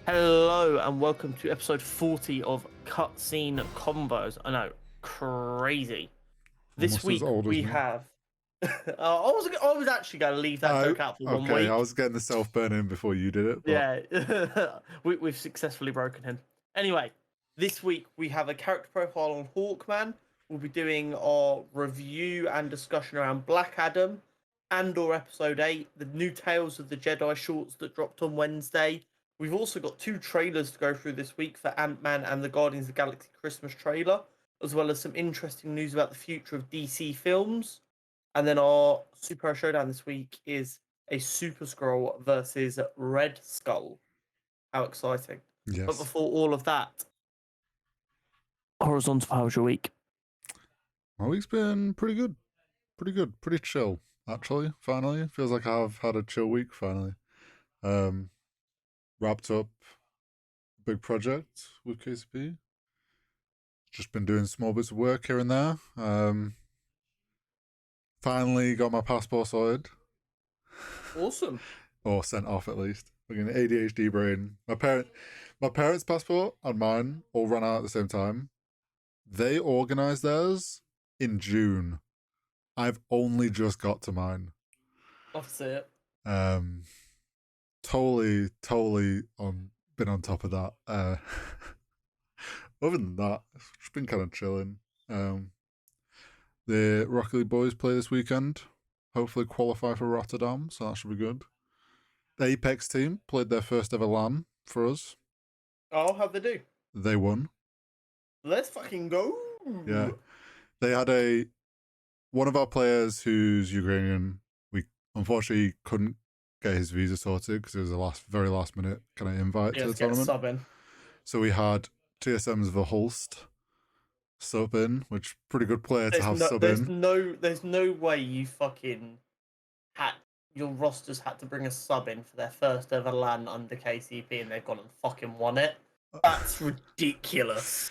Hello and welcome to episode 40 of Cutscene Combos. I know, crazy. This Almost as week old as we me. have. I was actually going to leave that Oh, joke out for one okay. I week. was getting the self-burn in before you did it, but Yeah, we've successfully broken him. Anyway, this week we have a character profile on Hawkman. We'll be doing our review and discussion around Black Adam, Andor episode 8, the new Tales of the Jedi shorts that dropped on Wednesday. We've also got two trailers to go through this week for Antman and the Guardians of the Galaxy Christmas trailer, as well as some interesting news about the future of DC films. And then our Super Showdown this week is a Super Skrull versus Red Skull. How exciting. But yes. before all of that, Horizontal, how was your week? My week's been pretty good. Pretty good. Pretty chill, actually, finally. Feels like I've had a chill week, finally. Um, Wrapped up a big project with KCP. Just been doing small bits of work here and there. Finally got my passport sorted. Awesome. Or sent off, at least. Like an ADHD brain. My parents' passport and mine all ran out at the same time. They organised theirs in June. I've only just got to mine. Love to see it. Um, totally been on top of that. Other than that, it's just been kind of chilling. The Rocket League boys play this weekend. Hopefully qualify for Rotterdam, so that should be good. The Apex team played their first ever LAN for us. Oh, how'd they do? They won. Let's fucking go. Yeah, they had one of our players who's Ukrainian. We unfortunately couldn't get his visa sorted because it was a very last minute kind of invite Yeah, to the let's get a tournament. sub in. So we had TSM's Verhulst sub in, which pretty good player to There's have no, sub there's in. no, there's no way you fucking had your rosters had to bring a sub in for their first ever LAN under KCP and they've gone and fucking won it. That's ridiculous.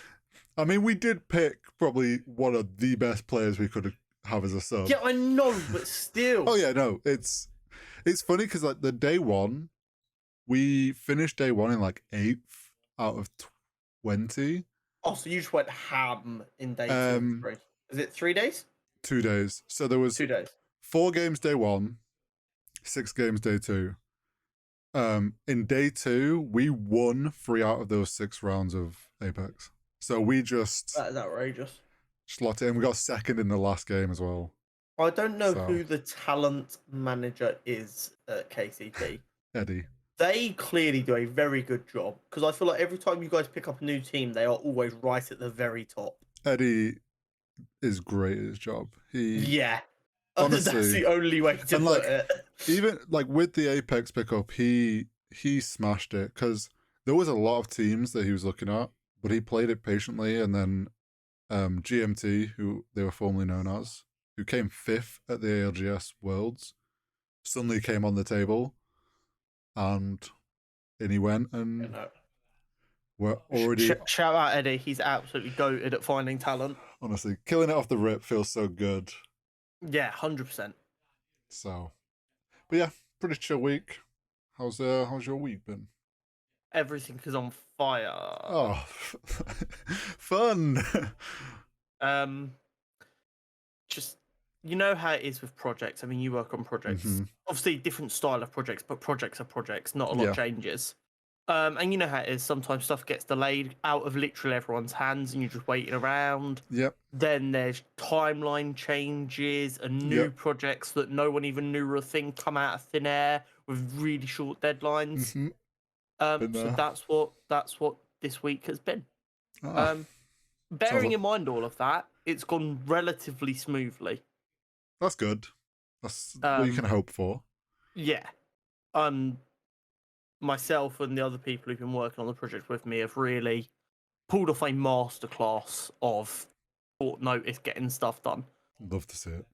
I mean, we did pick probably one of the best players we could have as a sub. Yeah, I know, but still. Oh yeah, no, it's funny because like the day one, we finished day one in like 8th out of 20. Oh, so you just went ham in day 2 and 3. Is it 3 days? 2 days. So there was 2 days. 4 games day one, 6 games day two. In day two, we won 3 out of those 6 rounds of Apex. So we just That is outrageous. slot in. We got second in the last game as well. I don't know So who the talent manager is at KCP. Eddie. They clearly do a very good job because I feel like every time you guys pick up a new team, they are always right at the very top. Eddie is great at his job. Yeah. Honestly, That's the only way to and put like it. even like with the Apex pickup, he smashed it because there was a lot of teams that he was looking at, but he played it patiently. And then GMT, who they were formerly known as, who came 5th at the ALGS Worlds, suddenly came on the table, and in he went, and You know. we're already Shout out Eddie. He's absolutely goated at finding talent. honestly killing it off the rip. Feels so good. Yeah, 100%. So, but yeah, pretty chill week. How's your week been? Everything is on fire. Oh, fun. Um, just you know how it is with projects. I mean, you work on projects. Obviously, different style of projects, but projects are projects. Not a lot changes. And you know how it is. Sometimes stuff gets delayed out of literally everyone's hands, and you're just waiting around. Yep. Then there's timeline changes and new Yep. projects that no one even knew were a thing come out of thin air with really short deadlines. So that's what this week has been. Ah, Bearing in mind all of that, it's gone relatively smoothly. that's good. That's what you can hope for. Yeah. Myself and the other people who've been working on the project with me have really pulled off a masterclass of short notice getting stuff done. Love to see it.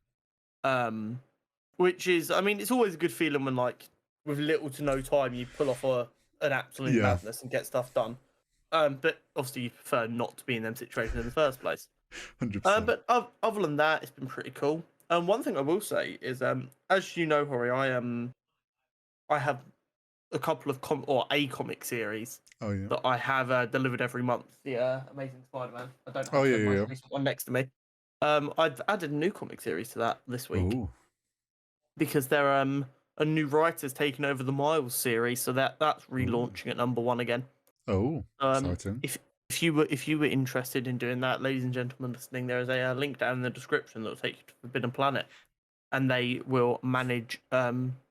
Which is, I mean, it's always a good feeling when, like, with little to no time, you pull off an absolute madness and get stuff done. But obviously, you prefer not to be in them situations in the first place. 100%. But other than that, it's been pretty cool. One thing I will say is, as you know, Hori, I have a couple of a comic series Oh yeah. that I have delivered every month. The Amazing Spider-Man. I don't Oh have yeah, the yeah, most yeah. recent one next to me. I've added a new comic series to that this week Oh, because they're a new writer's taken over the Miles series, so that's ooh. relaunching at #1 again. Oh, exciting. If you were interested in doing that, ladies and gentlemen listening, there is a link down in the description that will take you to Forbidden Planet, and they will manage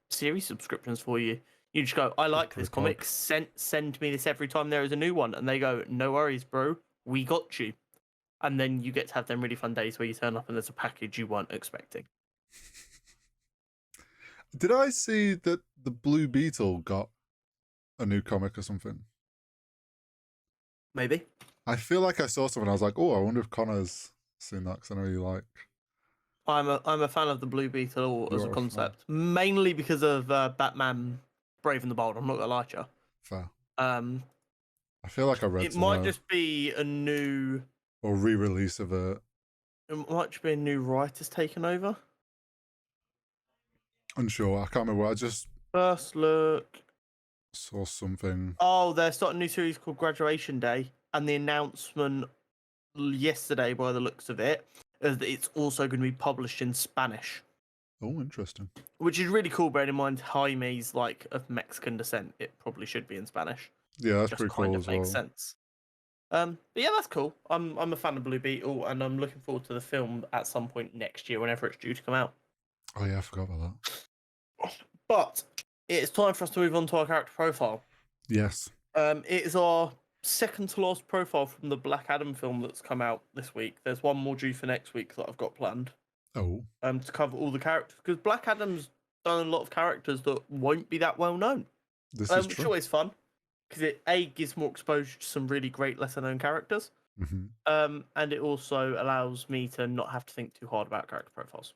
series subscriptions for you. You just go, I That's like this pretty comic. pog. Send me this every time there is a new one, and they go, no worries, bro, we got you. And then you get to have them really fun days where you turn up and there's a package you weren't expecting. Did I see that the Blue Beetle got a new comic or something? Maybe. I feel like I saw something. I was like, oh, I wonder if Connor's seen that because I know you like. I'm a fan of the Blue Beetle You as a are a fan. concept, mainly because of Batman Brave and the Bold. I'm not gonna lie to you. Fair. Um, I feel like I read it might somewhere just be a new. or re-release of it. It might just be a new writer's taken over. Unsure. I can't remember. I just First look. saw something. Oh, they're starting a new series called Graduation Day, and the announcement yesterday, by the looks of it, is that it's also going to be published in Spanish, Oh, interesting. which is really cool. Bearing in mind Jaime's like of Mexican descent, it probably should be in Spanish. Yeah, that's Just pretty kind cool of as makes well. sense. But yeah, that's cool. I'm a fan of Blue Beetle, and I'm looking forward to the film at some point next year, whenever it's due to come out. Oh yeah, I forgot about that. But it's time for us to move on to our character profile. Yes. It is our second to last profile from the Black Adam film that's come out this week. There's one more due for next week that I've got planned. Oh. To cover all the characters, because Black Adam's done a lot of characters that won't be that well known. This is Which is true. always fun because it gives more exposure to some really great lesser known characters. Mm-hmm. And it also allows me to not have to think too hard about character profiles.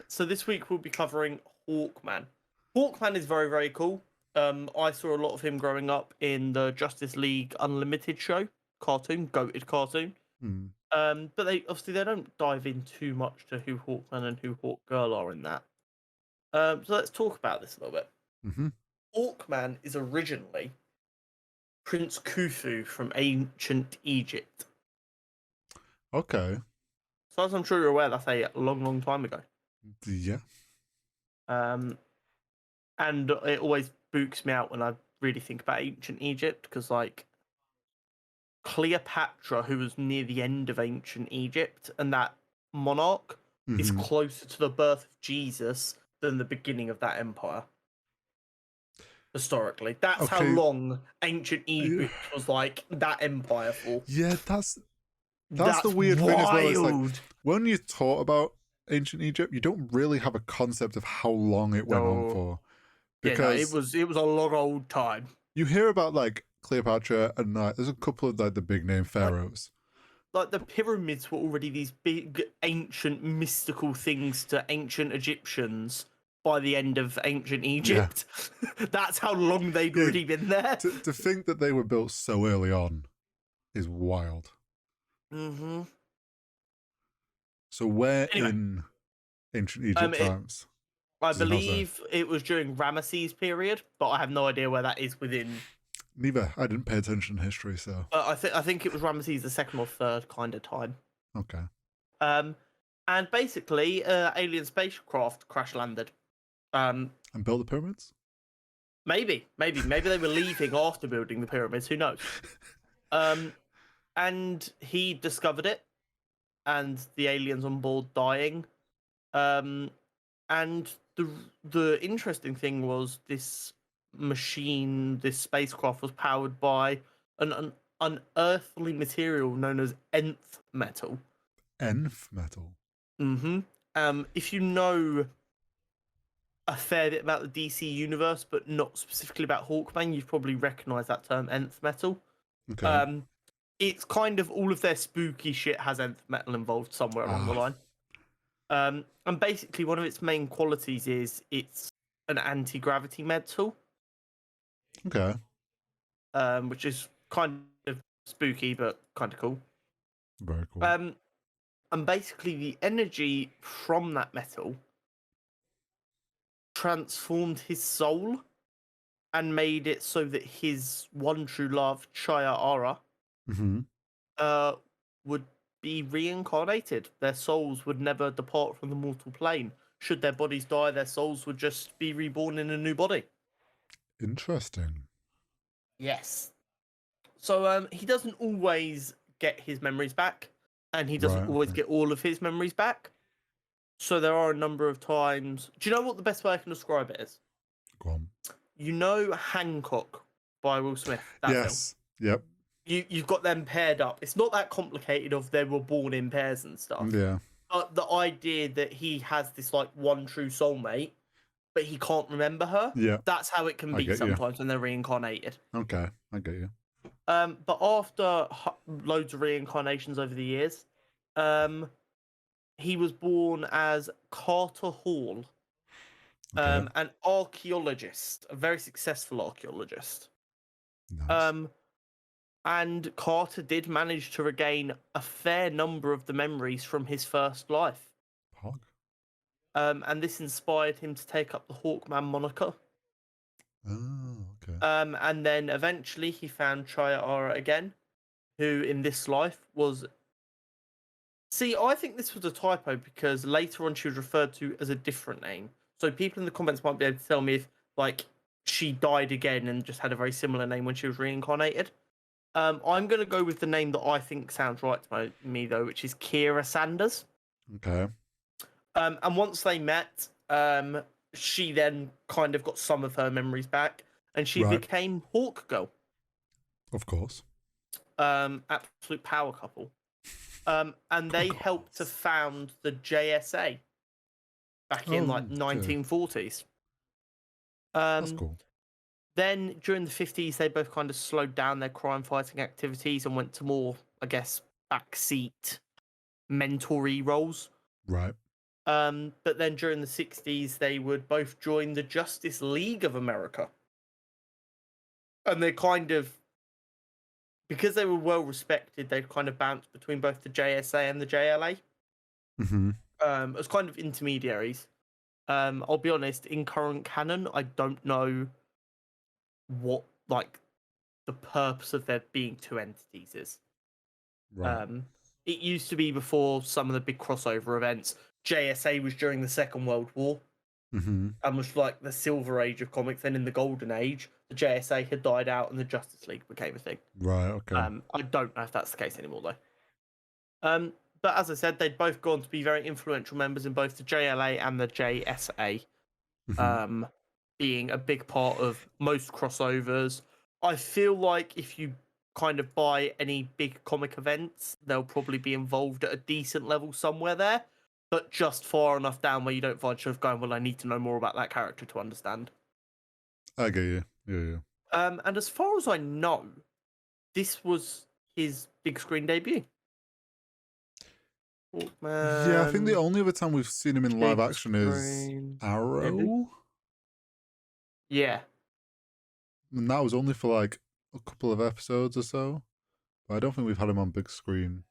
So this week we'll be covering Hawkman. Hawkman is very, very cool. I saw a lot of him growing up in the Justice League Unlimited show, goated cartoon. Mm. But they don't dive in too much to who Hawkman and who Hawkgirl are in that. So let's talk about this a little bit. Mm-hmm. Hawkman is originally Prince Khufu from ancient Egypt. Okay. So as I'm sure you're aware, that's a long, long time ago. Yeah. And it always spooks me out when I really think about ancient Egypt, because like Cleopatra, who was near the end of ancient Egypt, and that monarch is Mm-hmm. closer to the birth of Jesus than the beginning of that empire. Historically, that's how Okay. long ancient Egypt was like that empire for. Yeah, that's the weird wild. thing as well. It's like when you talk about ancient Egypt, you don't really have a concept of how long it went on for. Because it was a long old time. you hear about like Cleopatra and like there's a couple of like the big name pharaohs. Like the pyramids were already these big ancient mystical things to ancient Egyptians by the end of ancient Egypt. Yeah. That's how long they'd already been there. To think that they were built so early on is wild. Mm-hmm. So where in ancient Egypt times? I believe it was during Ramesses' period, but I have no idea where that is within. Neither. I didn't pay attention to history, so. I think it was Ramesses the second or third kind of time. Okay. And basically, alien spacecraft crash landed. And built the pyramids? Maybe they were leaving after building the pyramids. Who knows? And he discovered it, and the aliens on board dying. And the interesting thing was this machine, this spacecraft was powered by an unearthly material known as nth metal. Nth metal? Mm-hmm. If you know a fair bit about the DC universe, but not specifically about Hawkman, you'd probably recognise that term, nth metal. Okay. It's kind of all of their spooky shit has nth metal involved somewhere along the line. And basically one of its main qualities is it's an anti-gravity metal. Okay. Which is kind of spooky, but kind of cool. Very cool. And basically the energy from that metal transformed his soul and made it so that his one true love, Chaya Mm-hmm. would be reincarnated. Their souls would never depart from the mortal plane. Should their bodies die, their souls would just be reborn in a new body. Interesting. Yes. So he doesn't always get his memories back, and he doesn't Right. always Okay. get all of his memories back. So there are a number of times. Do you know what the best way I can describe it is? Go on. You know Hancock by Will Smith, that film. Yes. Yep. You've got them paired up. It's not that complicated of they were born in pairs and stuff. Yeah. But the idea that he has this like one true soulmate, but he can't remember her. Yeah. That's how it can I be get you. sometimes when they're reincarnated. Okay. I get you. But after loads of reincarnations over the years, he was born as Carter Hall, Okay. an archaeologist, a very successful archaeologist. Nice. And Carter did manage to regain a fair number of the memories from his first life. Pog. And this inspired him to take up the Hawkman moniker. Oh, okay. And then eventually he found Chaya again, who in this life was. See, I think this was a typo because later on she was referred to as a different name. So people in the comments might be able to tell me if, like, she died again and just had a very similar name when she was reincarnated. I'm going to go with the name that I think sounds right to me, though, which is Kira Sanders. Okay. And once they met, she then kind of got some of her memories back, and she Right. became Hawk Girl. Of course. Absolute power couple. And they helped to found the JSA back in like okay. 1940s. That's cool. Then during the 50s, they both kind of slowed down their crime fighting activities and went to more, I guess, backseat mentor-y roles. Right. But then during the 60s, they would both join the Justice League of America. And they kind of, because they were well respected, they'd kind of bounced between both the JSA and the JLA. Mm-hmm. As kind of intermediaries. I'll be honest, in current canon, I don't know what, like, the purpose of there being two entities is. Right. It used to be before some of the big crossover events. JSA was during the Second World War Mm-hmm. and was like the Silver Age of comics. Then in the Golden Age, the JSA had died out and the Justice League became a thing. Right. Okay. I don't know if that's the case anymore though. But as I said, they'd both gone to be very influential members in both the JLA and the JSA, Mm-hmm. being a big part of most crossovers. I feel like if you kind of buy any big comic events, they'll probably be involved at a decent level somewhere there, but just far enough down where you don't find yourself going, well, I need to know more about that character to understand. I get you. Yeah. And as far as I know, this was his big screen debut. Yeah, I think the only other time we've seen him in live big action is screen Arrow. Yeah. And that was only for like a couple of episodes or so. But I don't think we've had him on big screen.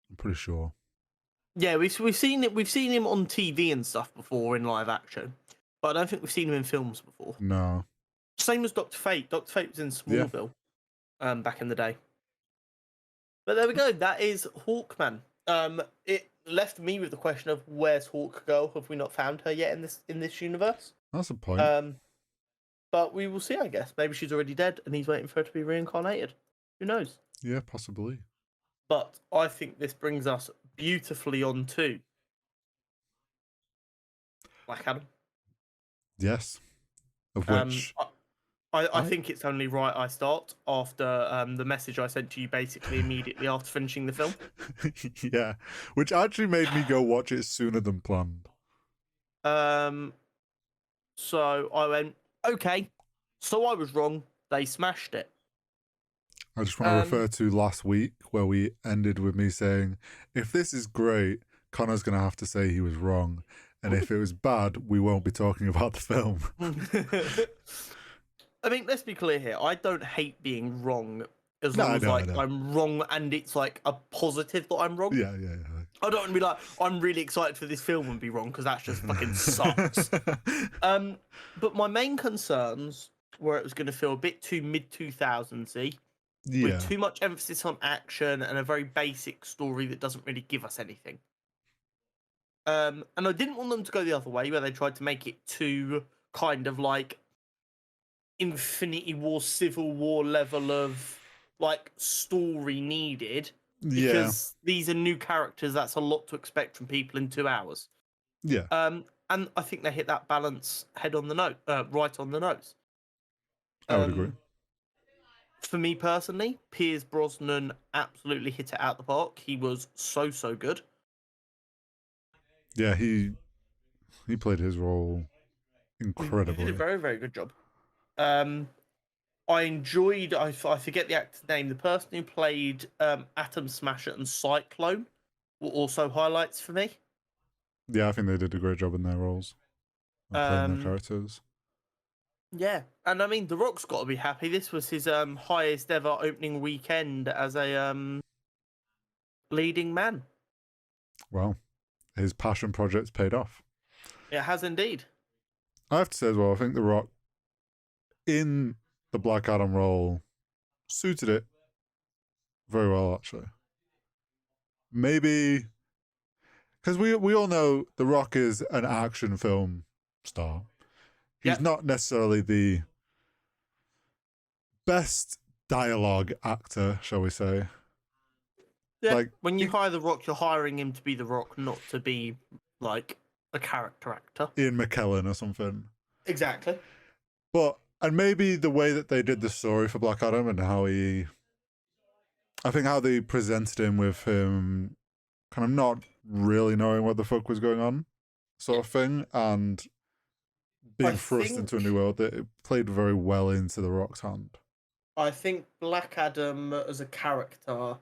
I'm pretty sure. Yeah, we've seen it. We've seen him on TV and stuff before in live action, but I don't think we've seen him in films before. No. Same as Dr. Fate. Dr. Fate was in Smallville, back in the day. But there we go. That is Hawkman. It left me with the question of where's Hawk Girl? Have we not found her yet in this universe? That's a point. But we will see. I guess maybe she's already dead and he's waiting for her to be reincarnated. Who knows? Yeah, possibly. But I think this brings us beautifully on to Black Adam. Yes. Of which I think it's only right I start after the message I sent to you basically immediately after finishing the film. yeah. Which actually made me go watch it sooner than planned. So I went, okay, so I was wrong. They smashed it. I just want to refer to last week where we ended with me saying, if this is great, Connor's going to have to say he was wrong. And if it was bad, we won't be talking about the film. I mean, let's be clear here. I don't hate being wrong as long as I'm wrong and it's like a positive that I'm wrong. Yeah. I don't want to be like, I'm really excited for this film and be wrong, because that just fucking sucks. But my main concerns were it was going to feel a bit too mid 2000s-y, with Yeah. too much emphasis on action and a very basic story that doesn't really give us anything. And I didn't want them to go the other way, where they tried to make it too kind of like Infinity War, Civil War level of like story needed, Yeah. because these are new characters. That's a lot to expect from people in 2 hours. Yeah. And I think they hit that balance head on the note, right on the nose. I would agree. For me personally, Piers Brosnan absolutely hit it out the park. He was so good. Yeah, he played his role He incredibly. did a very good job. I enjoyed. I forget the actor's name. The person who played Atom Smasher and Cyclone were also highlights for me. Yeah, I think they did a great job in their roles and playing their characters. Yeah, and I mean, The Rock's got to be happy. This was his highest ever opening weekend as a leading man. Well, his passion project's paid off. It has indeed. I have to say as well, I think The Rock in the Black Adam role suited it very well, actually. Maybe because we all know The Rock is an action film star. He's not necessarily the best dialogue actor, shall we say. Yeah, Like when you hire The Rock, you're hiring him to be The Rock, not to be like a character actor. Ian McKellen or something. Exactly. And maybe the way that they did the story for Black Adam and how I think how they presented him with him kind of not really knowing what the fuck was going on, sort of thing, and being thrust into a new world, that it played very well into The Rock's hand. I think Black Adam as a character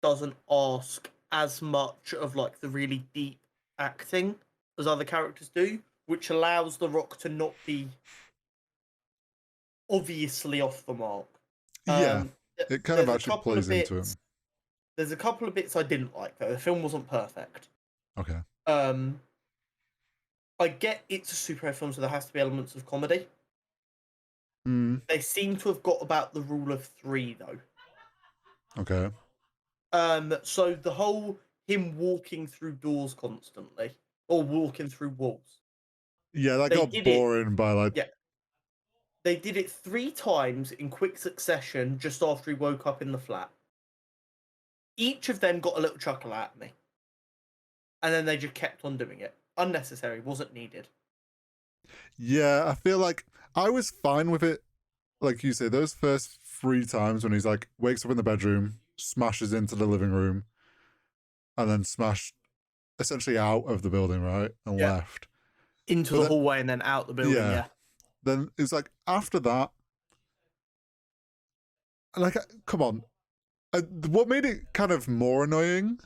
doesn't ask as much of like the really deep acting as other characters do, which allows The Rock to not be obviously off the mark. Yeah, it kind of actually plays into him. There's a couple of bits I didn't like though. The film wasn't perfect. Okay. I get it's a superhero film, so there has to be elements of comedy. They seem to have got about the rule of three though. Okay. So the whole him walking through doors constantly or walking through walls. Yeah, that got boring by like. Yeah. They did it 3 times in quick succession just after he woke up in the flat. Each of them got a little chuckle out of me. And then they just kept on doing it. Unnecessary, wasn't needed. Yeah, I feel like I was fine with it. Like you say, those first 3 times when he's like wakes up in the bedroom, smashes into the living room, and then smashed essentially out of the building, right? And left. Into the hallway and then out the building, yeah. Then it's like after that, like, come on. What made it kind of more annoying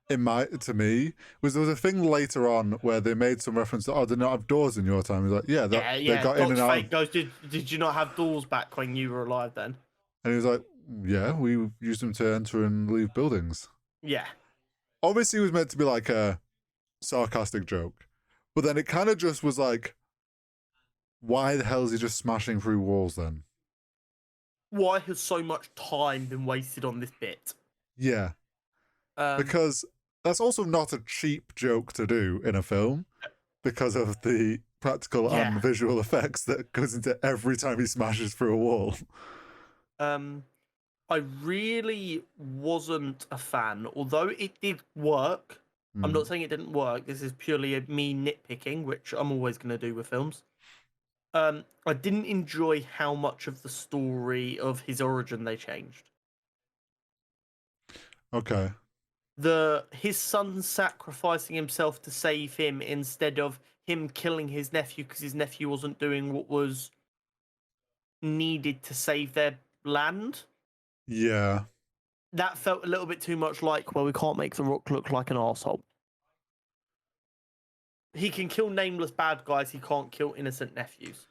to me was there was a thing later on where they made some reference to, did not have doors in your time. He's like, they got in and out. Goes, did you not have doors back when you were alive then? And he was like, yeah, we used them to enter and leave buildings. Yeah. Obviously, it was meant to be like a sarcastic joke, but then it kind of just was like, why the hell is he just smashing through walls then? Why has so much time been wasted on this bit? Yeah. Because that's also not a cheap joke to do in a film because of the practical and visual effects that goes into every time he smashes through a wall. I really wasn't a fan, although it did work. I'm not saying it didn't work. This is purely me nitpicking, which I'm always going to do with films. I didn't enjoy how much of the story of his origin they changed. Okay. His son sacrificing himself to save him instead of him killing his nephew because his nephew wasn't doing what was needed to save their land. Yeah. That felt a little bit too much like, well, we can't make The Rock look like an arsehole. He can kill nameless bad guys, he can't kill innocent nephews.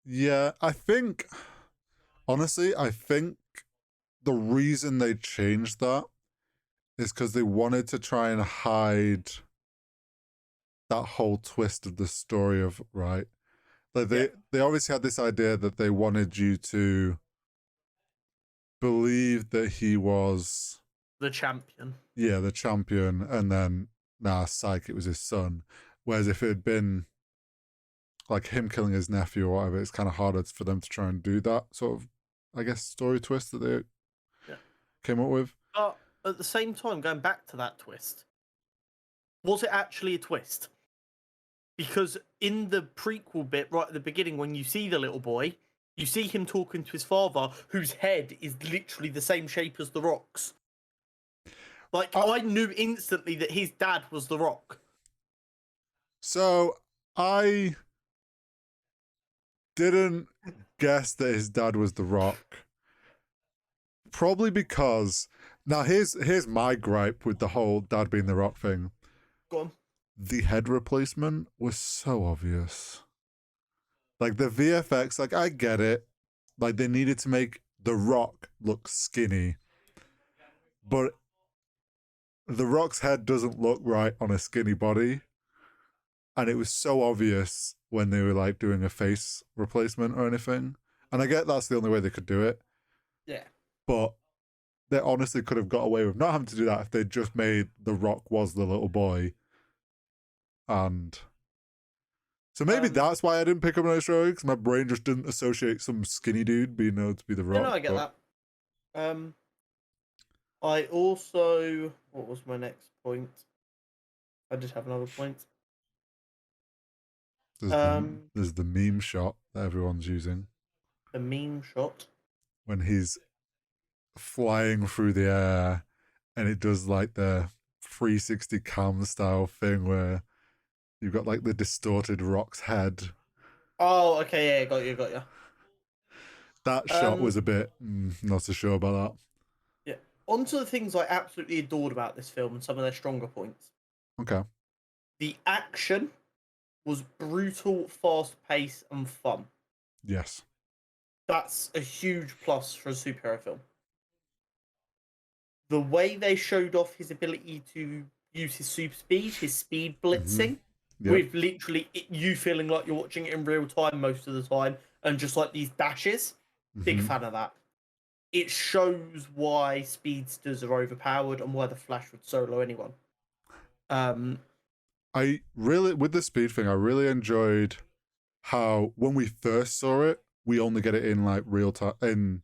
Yeah, honestly, I think the reason they changed that is because they wanted to try and hide that whole twist of the story of right. Like they obviously had this idea that they wanted you to believe that he was The champion. the champion, and then psych, it was his son. Whereas if it had been like him killing his nephew or whatever, it's kind of harder for them to try and do that sort of, I guess, story twist that they came up with. But at the same time, going back to that twist, was it actually a twist? Because in the prequel bit, right at the beginning, when you see the little boy, you see him talking to his father, whose head is literally the same shape as the Rock's. Like, I knew instantly that his dad was the Rock. So I didn't guess that his dad was the Rock. Probably because now here's my gripe with the whole dad being the Rock thing. Go on. The head replacement was so obvious. Like the VFX, like I get it. Like they needed to make the Rock look skinny. But the Rock's head doesn't look right on a skinny body. And it was so obvious when they were like doing a face replacement or anything. And I get that's the only way they could do it. Yeah. But they honestly could have got away with not having to do that if they just made the Rock was the little boy. And so maybe that's why I didn't pick up an Extra because my brain just didn't associate some skinny dude being able to be the Rock. No, I get that. I also, what was my next point? I just have another point. There's the meme shot that everyone's using. The meme shot when he's flying through the air, and it does like the 360 cam style thing where you've got like the distorted Rock's head. Oh, okay, yeah, got you. That shot was a bit not so sure about that. Yeah. On to the things I absolutely adored about this film and some of their stronger points. Okay. The action was brutal, fast-paced, and fun. Yes. That's a huge plus for a superhero film. The way they showed off his ability to use his super speed, his speed blitzing, with literally you feeling like you're watching it in real time most of the time, and just like these dashes, big fan of that. It shows why speedsters are overpowered and why the Flash would solo anyone. I really, with the speed thing, I really enjoyed how when we first saw it, we only get it in like real time,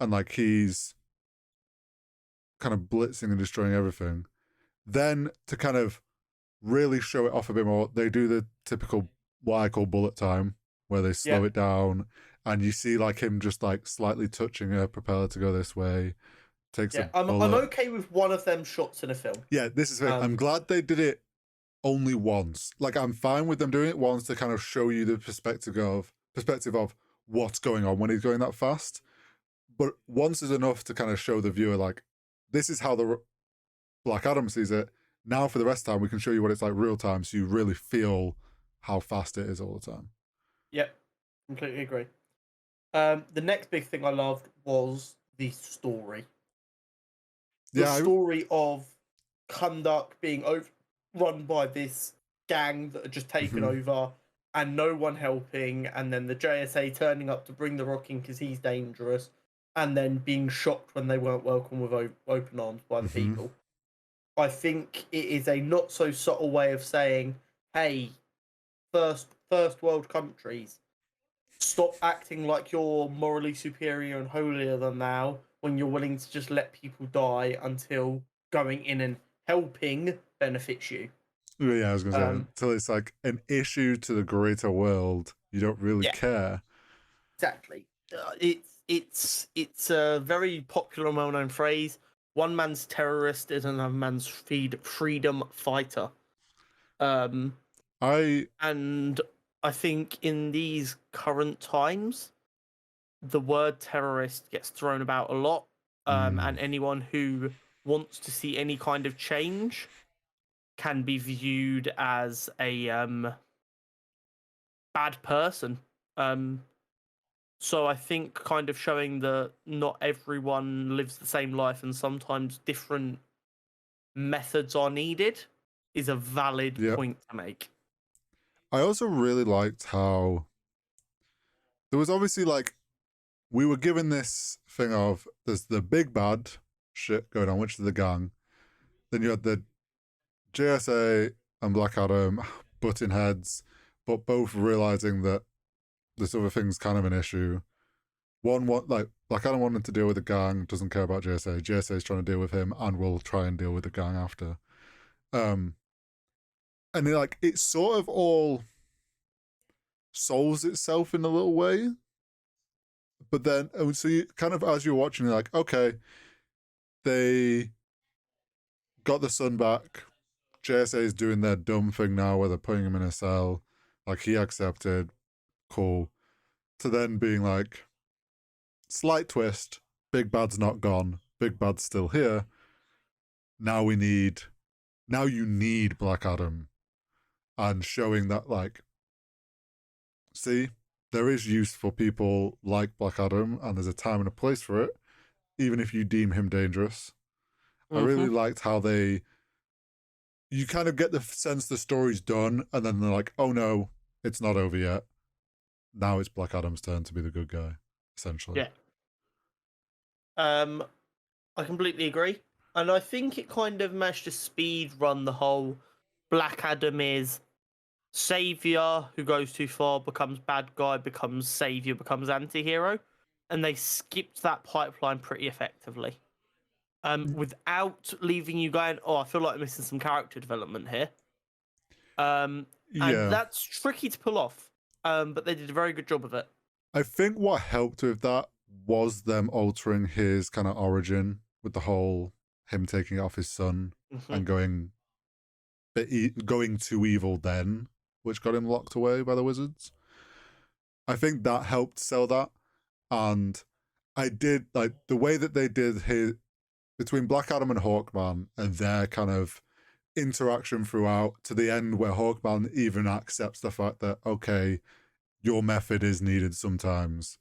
and like he's kind of blitzing and destroying everything. Then to kind of really show it off a bit more, they do the typical what I call bullet time, where they slow it down, and you see like him just like slightly touching a propeller to go this way. I'm okay with one of them shots in a film. Yeah, this is it. I'm glad they did it only once. Like I'm fine with them doing it once to kind of show you the perspective of what's going on when he's going that fast. But once is enough to kind of show the viewer like this is how the Black Adam sees it. Now for the rest of the time we can show you what it's like real time, so you really feel how fast it is all the time. Yep, completely agree. The next big thing I loved was the story. The story of Kahndaq being overrun by this gang that are just taken over and no one helping, and then the JSA turning up to bring the Rock in because he's dangerous, and then being shocked when they weren't welcome with open arms by the people. I think it is a not so subtle way of saying, hey, first world countries, stop acting like you're morally superior and holier than thou when you're willing to just let people die until going in and helping benefits you. Yeah, I was going to say, until it's like an issue to the greater world, you don't really care. Exactly. It's a very popular and well-known phrase. One man's terrorist is another man's freedom fighter. And I think in these current times, the word terrorist gets thrown about a lot. And anyone who wants to see any kind of change can be viewed as a bad person. So I think kind of showing that not everyone lives the same life and sometimes different methods are needed is a valid Yep. point to make. I also really liked how there was obviously like we were given this thing of there's the big bad shit going on, which is the gang. Then you had the JSA and Black Adam butting heads, but both realizing that this other thing's kind of an issue. Like Black Adam wanted to deal with the gang, doesn't care about JSA. JSA is trying to deal with him, and will try and deal with the gang after. And it sort of all solves itself in a little way. But then, so you kind of, as you're watching, you're like, okay, they got the son back. JSA is doing their dumb thing now where they're putting him in a cell. Like, he accepted. Cool. To then being like, slight twist. Big Bad's not gone. Big Bad's still here. Now you need Black Adam. And showing that, like, see, there is use for people like Black Adam, and there's a time and a place for it, even if you deem him dangerous. I really liked how you kind of get the sense the story's done, and then they're like, oh no, it's not over yet. Now it's Black Adam's turn to be the good guy, essentially. Yeah. I completely agree. And I think it kind of managed to speed run the whole Black Adam is savior who goes too far, becomes bad guy, becomes savior, becomes anti-hero. And they skipped that pipeline pretty effectively. Without leaving you going, oh, I feel like I'm missing some character development here. And that's tricky to pull off. But they did a very good job of it. I think what helped with that was them altering his kind of origin with the whole him taking off his son and going too evil then, which got him locked away by the wizards. I think that helped sell that. And I did like the way that they did his between Black Adam and Hawkman and their kind of interaction throughout to the end where Hawkman even accepts the fact that, okay, your method is needed sometimes.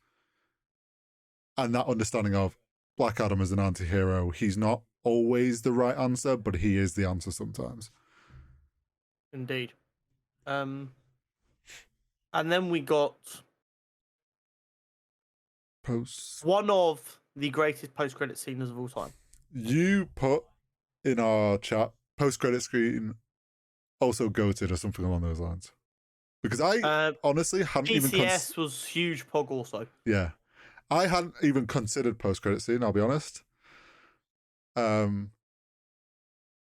And that understanding of Black Adam as an anti-hero, he's not always the right answer, but he is the answer sometimes. Indeed. And then we got one of the greatest post-credit scenes of all time. You put in our chat post-credit screen also goated or something along those lines. Because I honestly hadn't even PCS was huge pog also. Yeah. I hadn't even considered post-credit scene, I'll be honest.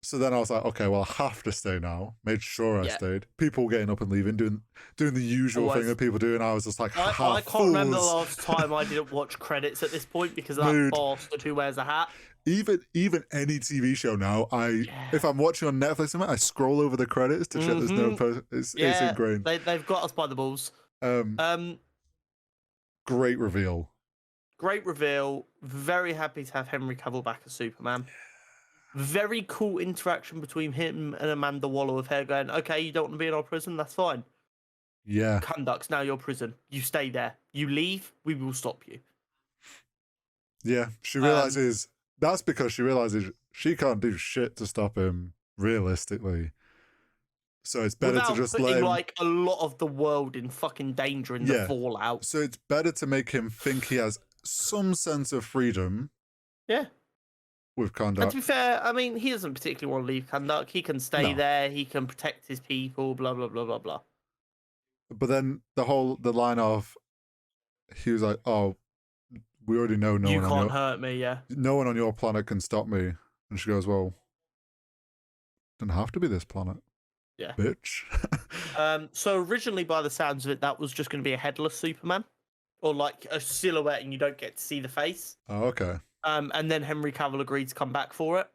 So then I was like, okay, well, I have to stay now. Made sure I stayed. People getting up and leaving, doing the usual thing that people do, and I was just like, I can't remember the last time I didn't watch credits at this point because of that bastard who wears a hat. Even any TV show now, if I'm watching on Netflix, I scroll over the credits to check there's no post. It's ingrained. They've got us by the balls. Great reveal. Great reveal. Very happy to have Henry Cavill back as Superman. Very cool interaction between him and Amanda Waller of her going, okay, you don't want to be in our prison? That's fine. Yeah. Conduct's now your prison. You stay there. You leave, we will stop you. Yeah, she realizes that's because she realizes she can't do shit to stop him realistically. So it's better to just let him, like a lot of the world in fucking danger in the fallout. So it's better to make him think he has some sense of freedom. Yeah. With Conduct. And to be fair, I mean, he doesn't particularly want to leave Conduct. He can stay there. He can protect his people. Blah blah blah blah blah. But then the line of, he was like, "Oh, we already know you can't hurt me." Yeah. No one on your planet can stop me. And she goes, "Well, doesn't have to be this planet." Yeah. Bitch. So originally, by the sounds of it, that was just going to be a headless Superman, or like a silhouette, and you don't get to see the face. Oh, okay. And then Henry Cavill agreed to come back for it.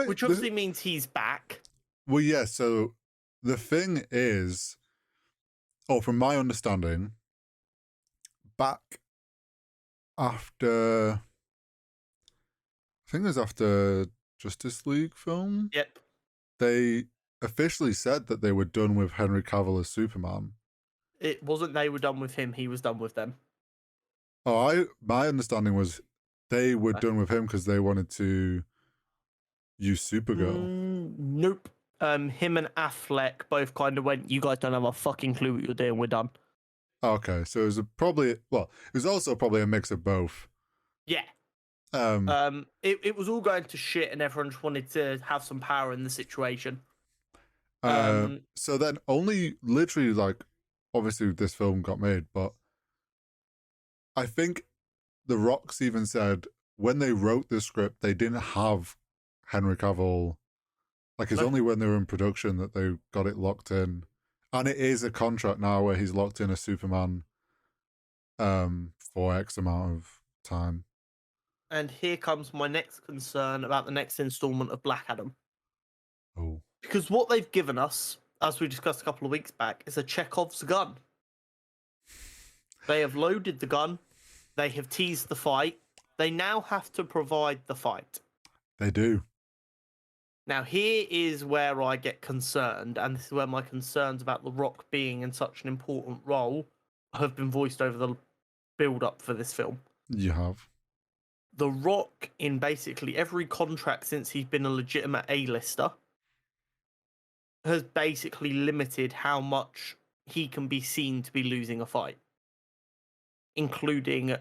Which obviously means he's back. Well, yeah, so the thing is, from my understanding, back after, I think it was after Justice League film? Yep. They officially said that they were done with Henry Cavill as Superman. it wasn't they were done with him, he was done with them. Oh, my understanding was they were done with him because they wanted to use Supergirl. Nope. Him and Affleck both kind of went, you guys don't have a fucking clue what you're doing, we're done. Okay, so it was it was also probably a mix of both. Yeah. It was all going to shit and everyone just wanted to have some power in the situation. So then only literally like, obviously this film got made, but I think The Rock's even said when they wrote the script, they didn't have Henry Cavill. Like, it's only when they were in production that they got it locked in. And it is a contract now where he's locked in as Superman for X amount of time. And here comes my next concern about the next installment of Black Adam. Oh. Because what they've given us, as we discussed a couple of weeks back, is a Chekhov's gun. They have loaded the gun. They have teased the fight. They now have to provide the fight. They do. Now, here is where I get concerned, and this is where my concerns about The Rock being in such an important role have been voiced over the build-up for this film. You have. The Rock, in basically every contract since he's been a legitimate A-lister, has basically limited how much he can be seen to be losing a fight, including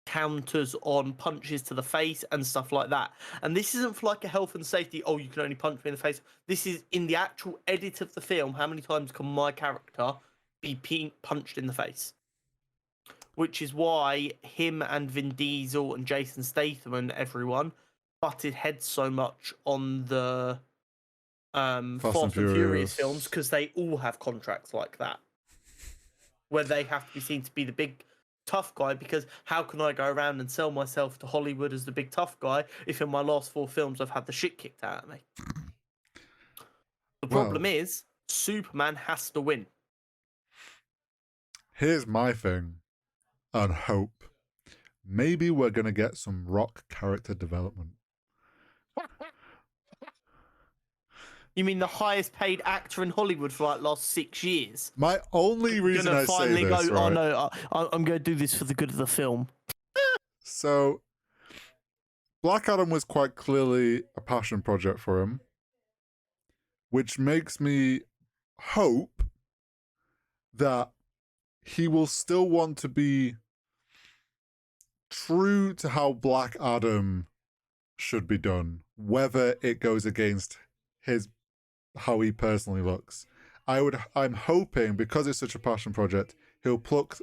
counters on punches to the face and stuff like that. And this isn't for like a health and safety, oh, you can only punch me in the face. This is in the actual edit of the film, how many times can my character be punched in the face? Which is why him and Vin Diesel and Jason Statham and everyone butted heads so much on the Fast and Furious films, because they all have contracts like that, where they have to be seen to be the big tough guy, because how can I go around and sell myself to Hollywood as the big tough guy if in my last 4 films I've had the shit kicked out of me? The problem is, Superman has to win. Here's my thing and hope. Maybe we're going to get some Rock character development. You mean the highest paid actor in Hollywood for like last 6 years? My only reason I say this, right? Oh no, I'm going to do this for the good of the film. So, Black Adam was quite clearly a passion project for him, which makes me hope that he will still want to be true to how Black Adam should be done, whether it goes against how he personally looks. I'm hoping, because it's such a passion project, he'll put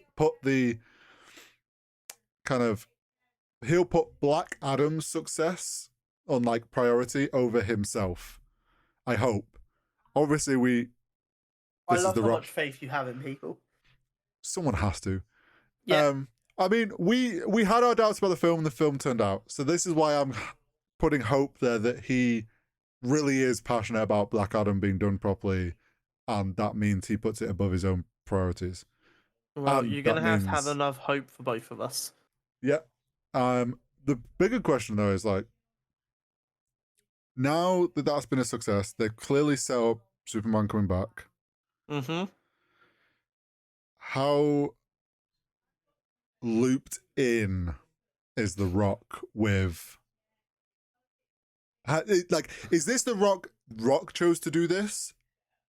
Black Adam's success on like priority over himself. I hope. Obviously, I love how much faith you have in people. Someone has to. Yeah. I mean, we had our doubts about the film, and the film turned out. So this is why I'm putting hope there that he really is passionate about Black Adam being done properly, and that means he puts it above his own priorities. Well, and you're going to have enough hope for both of us. Yeah. The bigger question, though, is like, now that that's been a success, they've clearly set up Superman coming back. Mm-hmm. How looped in is The Rock with... is this The Rock chose to do this?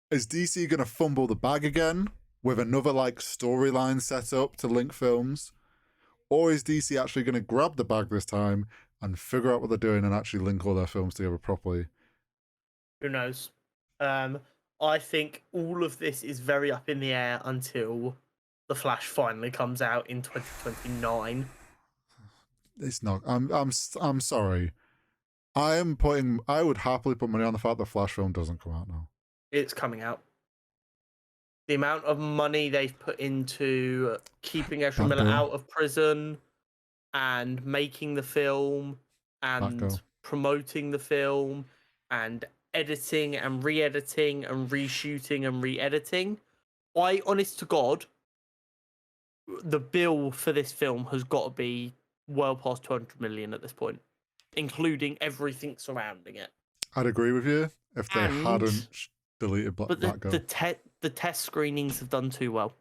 Is DC going to fumble the bag again with another like storyline set up to link films? Or is DC actually going to grab the bag this time and figure out what they're doing and actually link all their films together properly? Who knows? I think all of this is very up in the air until The Flash finally comes out in 2029. It's not. I'm sorry. I would happily put money on the fact the Flash film doesn't come out now. It's coming out. The amount of money they've put into keeping Ezra Miller out of prison and making the film and promoting the film and editing and re-editing and reshooting and re-editing. Honest to God, the bill for this film has got to be well past 200 million at this point, including everything surrounding it. I'd agree with you if they hadn't deleted Black Girl. The test screenings have done too well.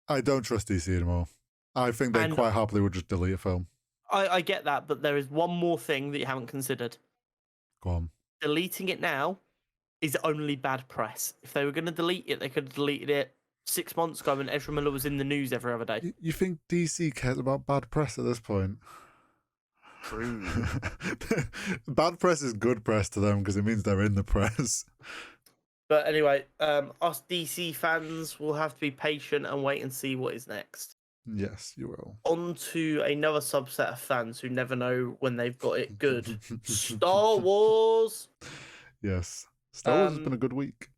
I don't trust DC anymore. I think they And quite happily would just delete a film. I get that, but there is one more thing that you haven't considered. Go on. Deleting it now is only bad press. If they were going to delete it, they could have deleted it 6 months ago when Ezra Miller was in the news every other day. You think DC cares about bad press at this point? True. Bad press is good press to them because it means they're in the press. But anyway, us DC fans will have to be patient and wait and see what is next. Yes, you will. On to another subset of fans who never know when they've got it good. Star Wars! Yes. Star Wars has been a good week.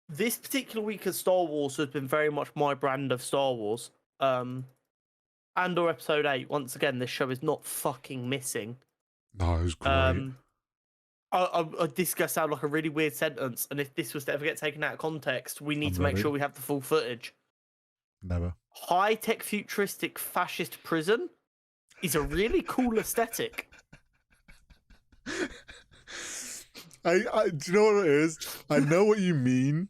This particular week of Star Wars has been very much my brand of Star Wars. Andor Episode 8, once again, this show is not fucking missing. No, it was great. This is going to sound like a really weird sentence, and if this was to ever get taken out of context, we need to make sure we have the full footage. Never. High-tech futuristic fascist prison is a really cool aesthetic. Do you know what it is? I know what you mean.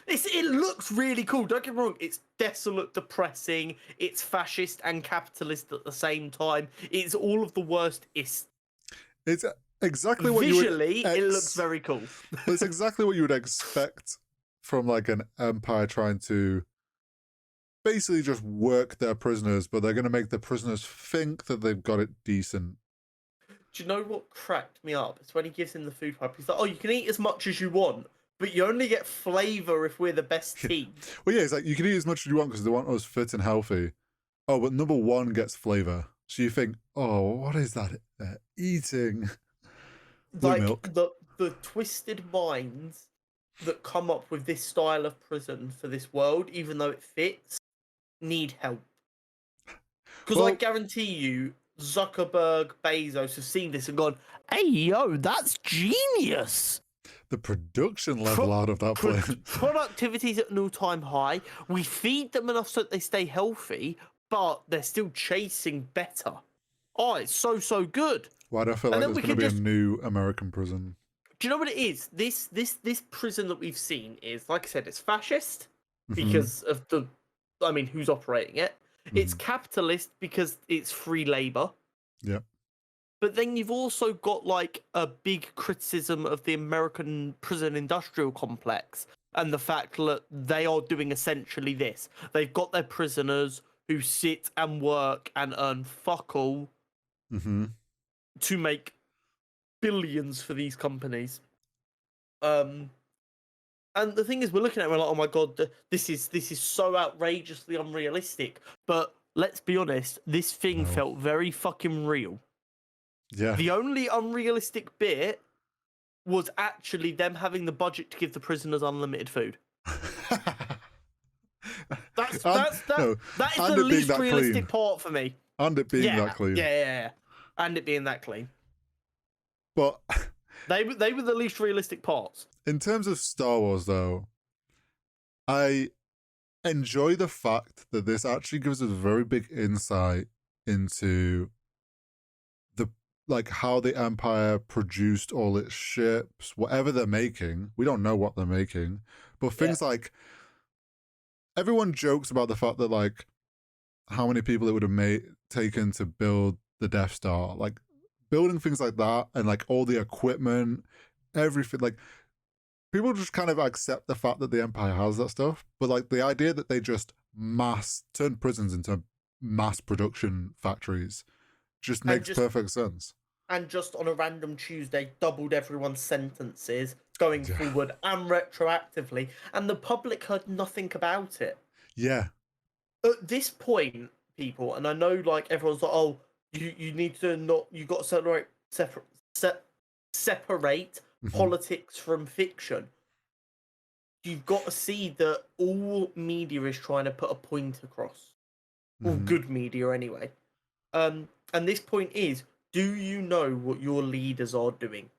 It looks really cool. Don't get me wrong. It's desolate, depressing. It's fascist and capitalist at the same time. It's all of the worst. It's exactly what visually, it looks very cool. It's exactly what you would expect from like an empire trying to basically just work their prisoners, but they're going to make the prisoners think that they've got it decent. Do you know what cracked me up? It's when he gives him the food pipe. He's like, "Oh, you can eat as much as you want, but you only get flavour if we're the best team." Well, yeah, it's like you can eat as much as you want because they want us fit and healthy. Oh, but number one gets flavour. So you think, oh, what is that they're eating? Like milk. the twisted minds that come up with this style of prison for this world, even though it fits, need help. Because I guarantee you, Zuckerberg, Bezos have seen this and gone, "Hey, yo, that's genius." The production level out of that place. Productivity's at an all-time high. We feed them enough so that they stay healthy, but they're still chasing better. Oh, it's so good. Why do I feel like there's going to be a new American prison? Do you know what it is? This prison that we've seen is, like I said, it's fascist because of who's operating it. It's capitalist because it's free labor. Yeah. But then you've also got like a big criticism of the American prison industrial complex and the fact that they are doing essentially this. They've got their prisoners who sit and work and earn fuck all to make billions for these companies. And the thing is, we're looking at it, we're like, oh my god, this is so outrageously unrealistic. But let's be honest, this thing felt very fucking real. Yeah. The only unrealistic bit was actually them having the budget to give the prisoners unlimited food. That is the least realistic part for me. And it being that clean. Yeah. And it being that clean. But they were the least realistic parts. In terms of Star Wars, though, I enjoy the fact that this actually gives us a very big insight into how the Empire produced all its ships, whatever they're making. We don't know what they're making, but things like everyone jokes about the fact that like how many people it would have taken to build the Death Star, like building things like that, and like all the equipment, everything. Like people just kind of accept the fact that the Empire has that stuff, but like the idea that they just turn prisons into mass production factories just makes perfect sense. And just on a random Tuesday, doubled everyone's sentences going forward and retroactively, and the public heard nothing about it. Yeah. At this point, people, and I know like everyone's like, oh, you need to you got to separate politics from fiction. You've got to see that all media is trying to put a point across. All good media, anyway. And this point is, do you know what your leaders are doing?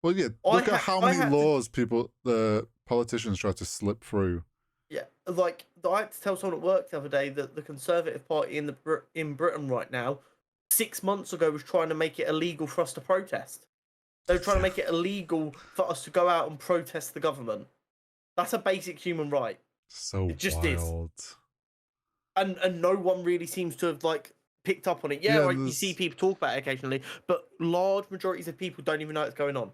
Well, yeah. Look at how many laws the politicians try to slip through. Yeah, like I had to tell someone at work the other day that the Conservative Party in Britain right now, 6 months ago, was trying to make it illegal for us to protest. They were trying to make it illegal for us to go out and protest the government. That's a basic human right. So It just is. wild. And no one really seems to have like picked up on it. Yeah, Yeah, like, you see people talk about it occasionally, but large majorities of people don't even know what's going on.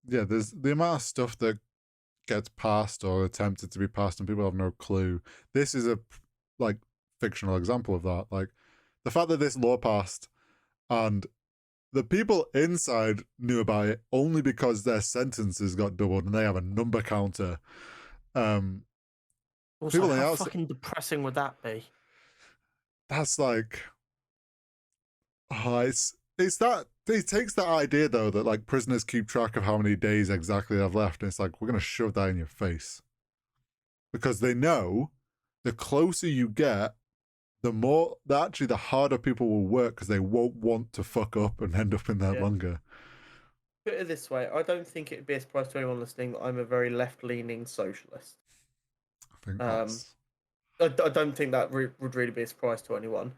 yeah, there's the amount of stuff that gets passed or attempted to be passed and people have no clue. This is a like fictional example of that. Like the fact that this law passed and the people inside knew about it only because their sentences got doubled and they have a number counter. Also, People on how the outside, fucking depressing would that be? that's like, oh, it's that it takes that idea though that like prisoners keep track of how many days exactly they've left, and it's like we're gonna shove that in your face because they know the closer you get, the more actually the harder people will work because they won't want to fuck up and end up in there Yeah. longer. Put it this way, I don't think it'd be a surprise to anyone listening that I'm a very left-leaning socialist. I think Um, that's I don't think that would really be a surprise to anyone.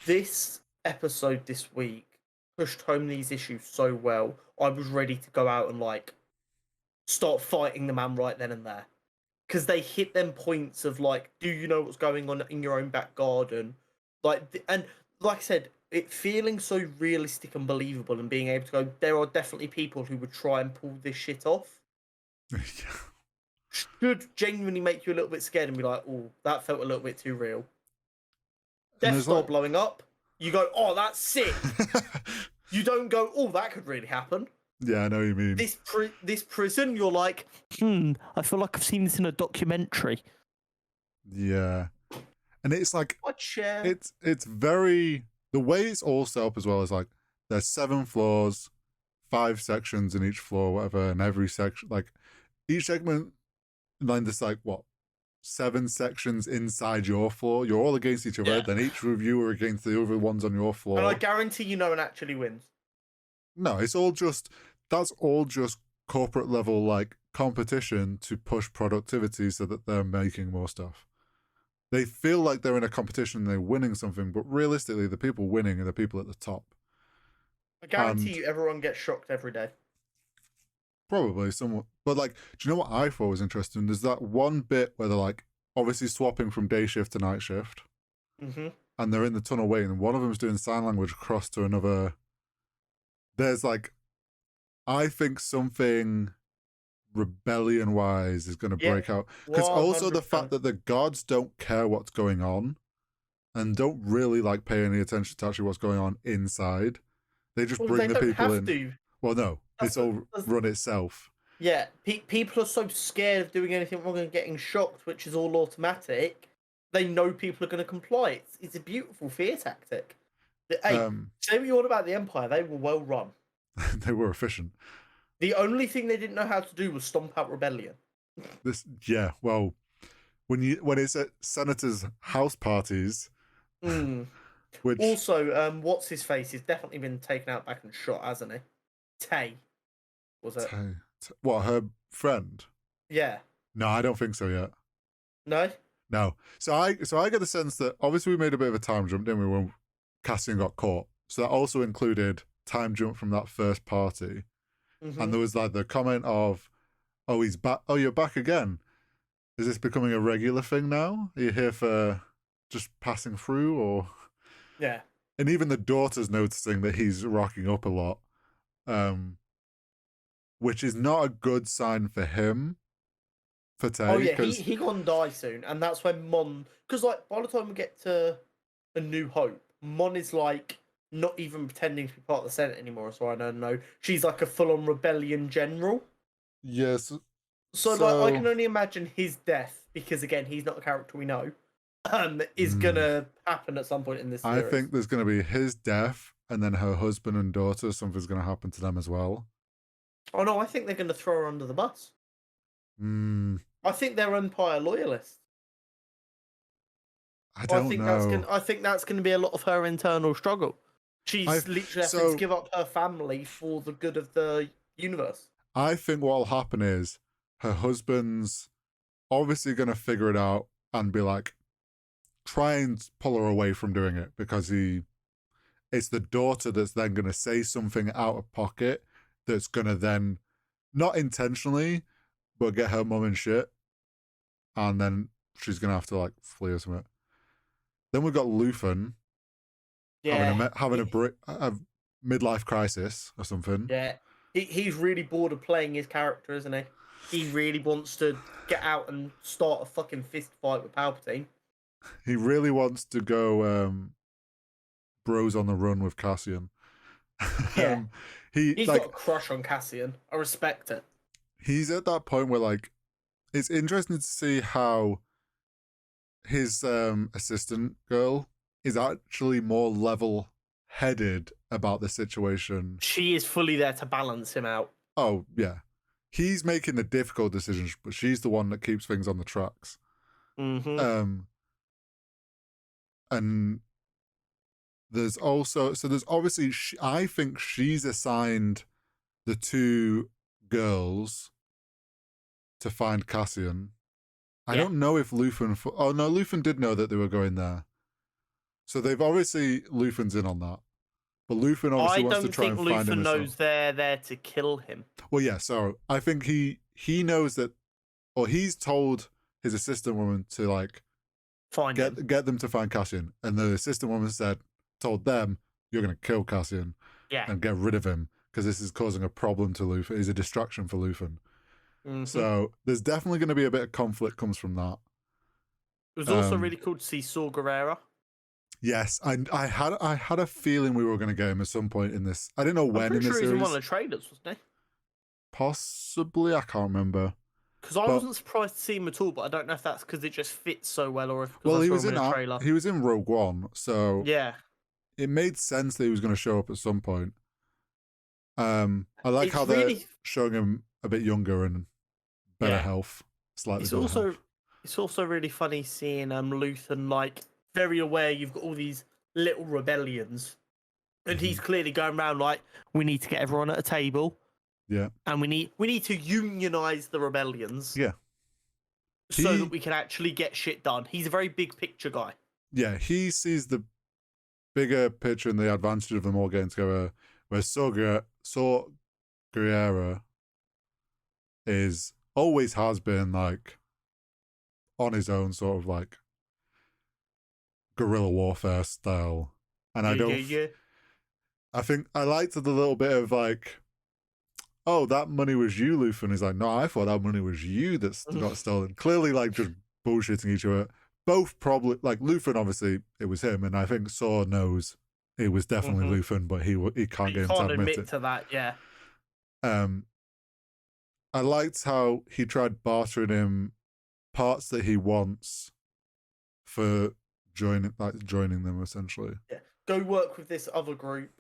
This episode this week pushed home these issues so well. I was ready to go out and like start fighting the man right then and there because they hit them points of like, do you know what's going on in your own back garden? And like I said, it feeling so realistic and believable, and being able to go, there are definitely people who would try and pull this shit off. yeah. Should genuinely make you a little bit scared and be like, oh, that felt a little bit too real. Death Star Like... blowing up, you go, oh, that's sick. You don't go, oh, that could really happen. Yeah, I know what you mean. This prison, you're like, I feel like I've seen this in a documentary. Yeah, and it's like Watch it's very the way it's all set up as well is like there's 7 floors, 5 sections in each floor, whatever, and every section like each segment, and then there's like what 7 sections inside your floor. You're all against each other. Yeah. Then each reviewer against the other ones on your floor. And I guarantee you no one actually wins. No, it's all just that's all just corporate level like competition to push productivity so that they're making more stuff. They feel like they're in a competition and they're winning something, but realistically, the people winning are the people at the top. I guarantee you everyone gets shocked every day. Probably somewhat. But like, do you know what I thought was interesting? There's that one bit where they're like obviously swapping from day shift to night shift. Mm-hmm. And they're in the tunnel waiting, and one of them's doing sign language across to another. There's like, I think something rebellion wise is going to break out. Because also the fact that the gods don't care what's going on and don't really like pay any attention to actually what's going on inside. They just bring the people in. Well, no, it's all run itself. Yeah, people are so scared of doing anything wrong and getting shocked, which is all automatic. They know people are going to comply. It's a beautiful fear tactic. Hey, say what you want about the Empire, they were well run. They were efficient. The only thing they didn't know how to do was stomp out rebellion. Well, when it's at senators' house parties, which also, what's his face? He's definitely been taken out back and shot, hasn't he? Tay, was it? What, her friend? Yeah. No, I don't think so yet. No. So I get the sense that obviously we made a bit of a time jump, didn't we, when Cassian got caught? So that also included time jump from that first party. Mm-hmm. And there was like the comment of, oh, he's back. Oh, you're back again. Is this becoming a regular thing now? Are you here for just passing through, or? Yeah. And even the daughter's noticing that he's rocking up a lot, which is not a good sign for him. For Tay. Oh yeah, he gonna die soon, and that's when Mon. Because like by the time we get to A New Hope, Mon is like not even pretending to be part of the Senate anymore, so I don't know. She's like a full-on rebellion general. Yes. So like I can only imagine his death, because again, he's not a character we know, is gonna happen at some point in this series. I think there's gonna be his death, and then her husband and daughter, something's gonna happen to them as well. Oh no, I think they're gonna throw her under the bus. I think they're Empire loyalists. I think know. I think that's going to be a lot of her internal struggle. She's literally having to give up her family for the good of the universe. I think what'll happen is her husband's obviously going to figure it out and be like, try and pull her away from doing it, because it's the daughter that's then going to say something out of pocket that's going to then, not intentionally, but get her mum in shit. And then she's gonna have to like flee or something. Then we've got Luthen Yeah, having a midlife crisis or something. yeah. He's really bored of playing his character, isn't he? He really wants to get out and start a fucking fist fight with Palpatine. He really wants to go bros on the run with Cassian. Yeah, He he's got a like crush on Cassian. I respect it. he's at that point where like it's interesting to see how his assistant girl is actually more level headed about the situation. She is fully there to balance him out. Oh yeah, he's making the difficult decisions, but she's the one that keeps things on the tracks. Mm-hmm. And there's obviously I think she's assigned the two girls to find Cassian. I don't know if Luthen. Oh no, Luthen did know that they were going there, so they've obviously Luthen's in on that. But Luthen obviously wants to try and find him. I don't think Luthen himself. knows they're there to kill him. Well, yeah. So I think he knows that, or he's told his assistant woman to like Find him. get them to find Cassian, and the assistant woman told them, "You're going to kill Cassian, Yeah, and get rid of him because this is causing a problem to Luthen. He's a distraction for Luthen." mm-hmm. So there's definitely going to be a bit of conflict comes from that. It was also really cool to see Saw Gerrera. Yes, I had a feeling we were going to get him at some point in this. I didn't know when I'm pretty in the sure he was series. in one of the trailers, wasn't he? Possibly, I can't remember. Because I wasn't surprised to see him at all, but I don't know if that's because it just fits so well, or if well, I he saw was him in in a trailer. He was in Rogue One, so Yeah, it made sense that he was going to show up at some point. I like it's how they're really showing him a bit younger and better Yeah. health, slightly it's better also health. it's also really funny seeing Luthen like very aware you've got all these little rebellions, and he's clearly going around like, we need to get everyone at a table. Yeah, And we need to unionize the rebellions. Yeah. So that we can actually get shit done. He's a very big picture guy. Yeah, he sees the bigger picture and the advantage of them all getting together. Where Saw Gerrera is always has been like on his own sort of like guerrilla warfare style. And I think I liked the little bit of like, oh, that money was you, Luthen. He's like, no, I thought that money was you that got stolen. Clearly, like, just bullshitting each other. Both probably, like, Luthen, obviously, it was him. And I think Saw knows it was definitely Luthen, but he can't get him to admit it. To that, yeah. I liked how he tried bartering him parts that he wants for joining them, essentially. Yeah. Go work with this other group,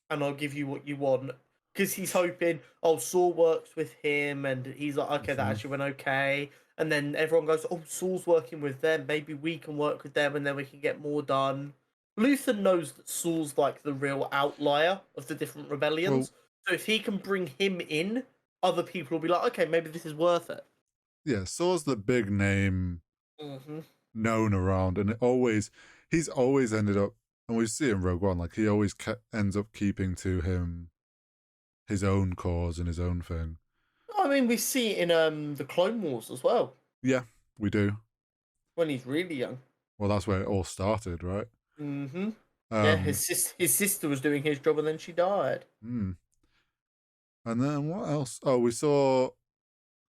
and I'll give you what you want. Because he's hoping, Saw works with him, and he's like, okay, that actually went okay. And then everyone goes, Saw's working with them. Maybe we can work with them, and then we can get more done. Luthen knows that Saw's like the real outlier of the different rebellions. So if he can bring him in, other people will be like, okay, maybe this is worth it. Yeah, Saw's the big name known around, and he's always ended up, and we see in Rogue One, like he always ends up keeping to his own cause and his own thing. I mean, we see it in the Clone Wars as well. Yeah, we do. When he's really young. Well, that's where it all started, right? Yeah, his sister was doing his job and then she died. And then what else? Oh, we saw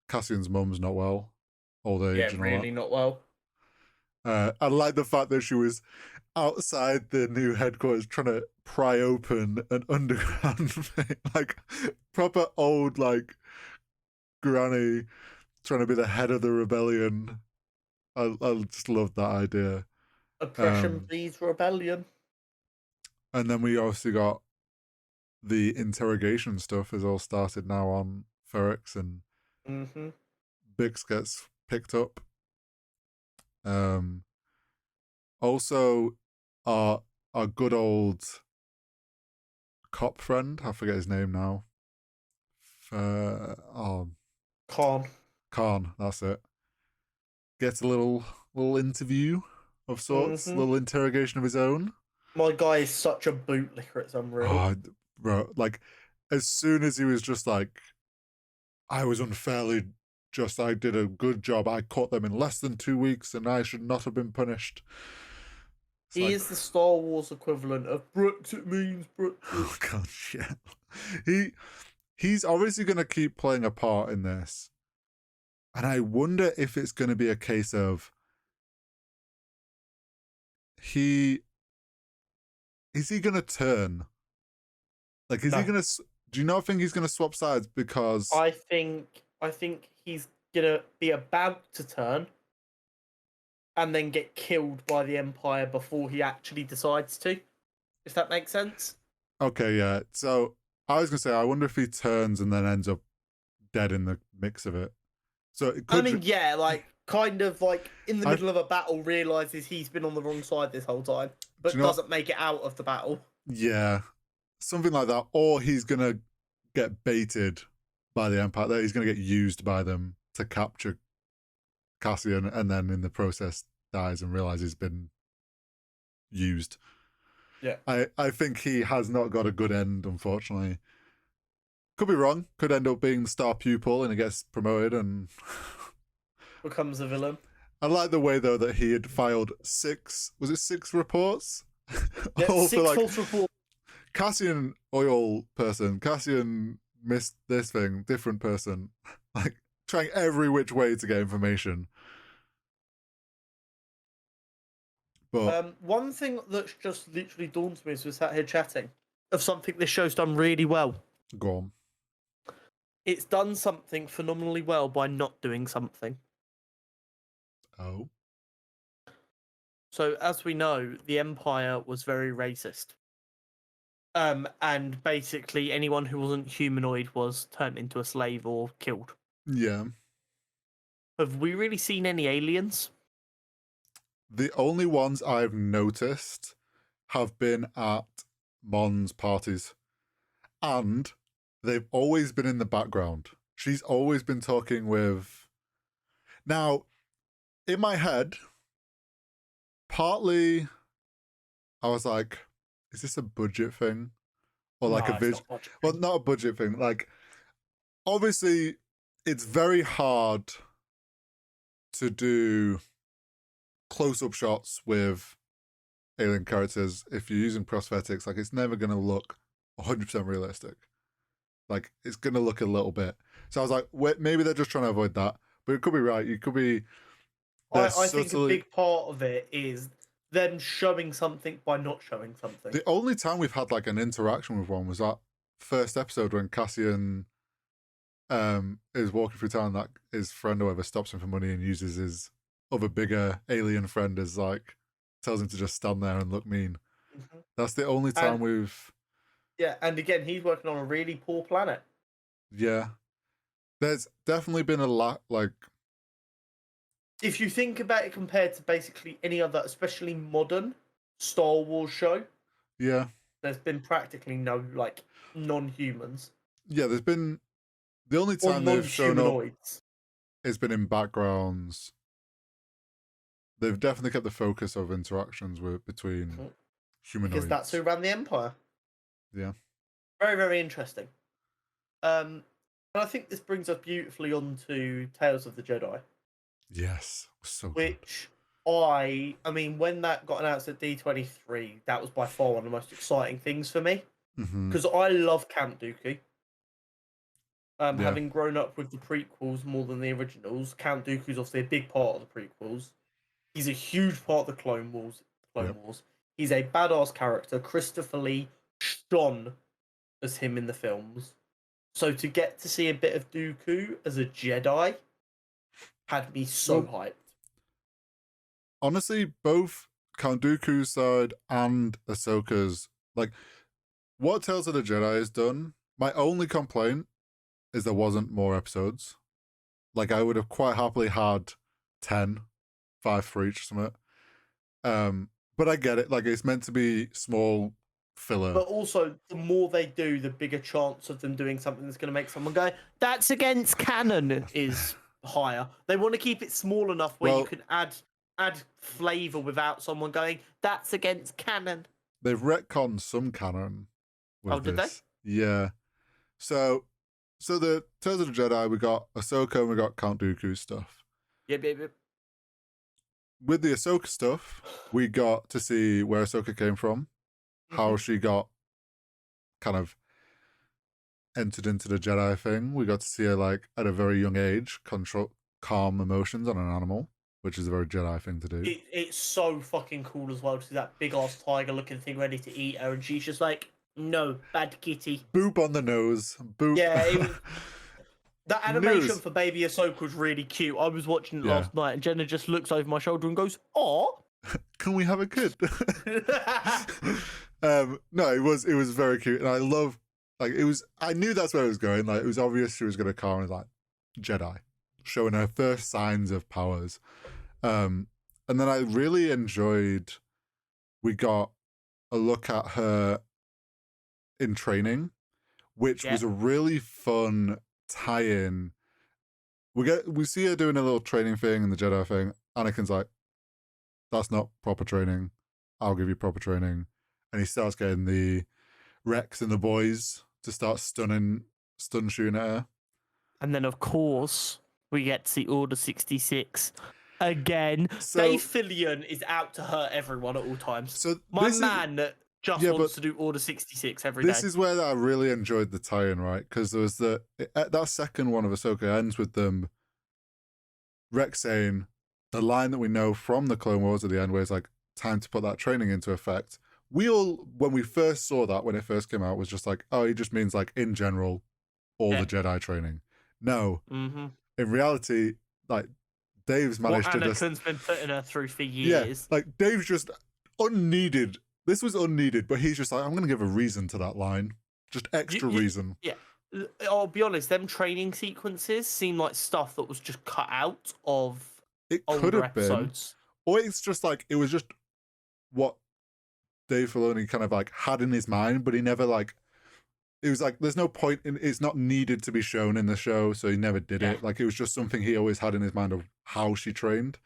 Cassian's mum's not well. Old age and all really that. not well. I like the fact that she was outside the new headquarters trying to pry open an underground thing. Like, proper old, like, granny trying to be the head of the rebellion. I just love that idea. Oppression breeds rebellion. And then we obviously got the interrogation stuff has all started now on Ferrex, and Bix gets picked up. Also, our good old cop friend, I forget his name now. Khan, that's it. Gets a little interview of sorts, little interrogation of his own. My guy is such a bootlicker, it's unreal. Oh, bro, like, as soon as he was just like, I was unfairly just I did a good job. I caught them in less than 2 weeks, and I should not have been punished. It's He like, is the Star Wars equivalent of Brexit means Brexit. oh god, yeah. He's obviously going to keep playing a part in this, and I wonder if it's going to be a case of is he going to turn? Like, is he No. going to? Do you not think he's going to swap sides because? I think he's gonna be about to turn and then get killed by the Empire before he actually decides to. If that makes sense. Okay, yeah. So I was going to say, I wonder if he turns and then ends up dead in the mix of it. So it could. I mean, yeah, like kind of like in the I- middle of a battle, realizes he's been on the wrong side this whole time, but Do you know what? doesn't make it out of the battle. Yeah, something like that, or he's going to get baited by the Empire. That he's going to get used by them to capture Cassian, and then in the process dies and realizes he's been used. Yeah. I think he has not got a good end, unfortunately. Could be wrong. Could end up being the star pupil and he gets promoted and Becomes a villain. I like the way though that he had filed six reports? Yeah, All for 6 like false reports. Cassian oil person, Cassian missed this thing, different person. Like trying every which way to get information. But One thing that's just literally dawned to me as we sat here chatting of something this show's done really well. go on. It's done something phenomenally well by not doing something. Oh. So, as we know, the Empire was very racist. And basically anyone who wasn't humanoid was turned into a slave or killed. Yeah. Have we really seen any aliens? The only ones I've noticed have been at Mon's parties. And they've always been in the background. She's always been talking with. Now, in my head, partly I was like, is this a budget thing? Or like No, a it's vision? not budget. Well, not a budget thing. Like, obviously, it's very hard to do close-up shots with alien characters if you're using prosthetics. Like, it's never going to look 100% realistic. Like, it's going to look a little bit. So I was like, wait, maybe they're just trying to avoid that. But it could be right. You could be. I think a big part of it is them showing something by not showing something. The only time we've had like an interaction with one was that first episode when Cassian is walking through town, that his friend or whatever stops him for money and uses his other bigger alien friend as like tells him to just stand there and look mean. Mhm. That's the only time we've. Yeah, and again, he's working on a really poor planet. Yeah, there's definitely been a lot like. If you think about it compared to basically any other, especially modern Star Wars show, Yeah, there's been practically no like non-humans yeah. There's been the only or time they've shown up non-humanoids. has been in backgrounds. They've definitely kept the focus of interactions between Mhm. humanoids. Because that's who ran the Empire. Yeah. Very, very interesting. And I think this brings us beautifully on to Tales of the Jedi. Yes, so good. Which I mean, when that got announced at D23, that was by far one of the most exciting things for me. Mm-hmm. Because I love Count Dooku. Yeah. Having grown up with the prequels more than the originals, Count Dooku's obviously a big part of the prequels. He's a huge part of the Clone Wars. Yep. He's a badass character. Christopher Lee shone as him in the films. So to get to see a bit of Dooku as a Jedi had me so hyped. Honestly, both Count Dooku's side and Ahsoka's, like, what Tales of the Jedi has done, my only complaint is there wasn't more episodes. Like, I would have quite happily had 10, 5 for each or something. But I get it. Like, it's meant to be small filler. But also, the more they do, the bigger chance of them doing something that's going to make someone go, that's against canon, is higher. They want to keep it small enough where you can add flavour without someone going, that's against canon. They've retconned some canon with did this. They? Yeah. So So the Tales of the Jedi, we got Ahsoka and we got Count Dooku stuff. Yep. With the Ahsoka stuff, we got to see where Ahsoka came from, how she got kind of entered into the Jedi thing. We got to see her like at a very young age control calm emotions on an animal, which is a very Jedi thing to do. It's so fucking cool as well to see that big ass tiger looking thing ready to eat her, and she's just like, no, bad kitty. Boop on the nose. Boop. Yeah, that animation News. for Baby Ahsoka was really cute. I was watching it last night, and Jenna just looks over my shoulder and goes, "Aw, can we have a kid?" No, it was very cute, and I love like it was. I knew that's where it was going. Like it was obvious she was going to call and like Jedi, showing her first signs of powers. And then I really enjoyed. We got a look at her in training, which was a really fun tie-in. We see her doing a little training thing and the Jedi thing. Anakin's like, that's not proper training. I'll give you proper training. And he starts getting the Rex and the boys to start stun shooting at her. And then, of course, we get to see Order 66 again. So, Dave Fillion is out to hurt everyone at all times. So my man just wants to do Order 66 every day. This is where I really enjoyed the tie-in, right? Because there was that second one of Ahsoka ends with them, Rex saying the line that we know from the Clone Wars at the end, where it's like, time to put that training into effect. We all, when we first saw that, when it first came out, was just like, oh, he just means like in general, all the Jedi training. No. Mm-hmm. In reality, like, Dave's managed to just... Anakin's been putting her through for years. Yeah, like, Dave's just unneeded. This was unneeded, but he's just like, I'm going to give a reason to that line. Just extra reason. Yeah. I'll be honest, them training sequences seem like stuff that was just cut out of older episodes. Or it's just like, it was just what Dave Filoni kind of like had in his mind, but he never like... It was like, there's no point in it's not needed to be shown in the show, so he never did it. Like, it was just something he always had in his mind of how she trained.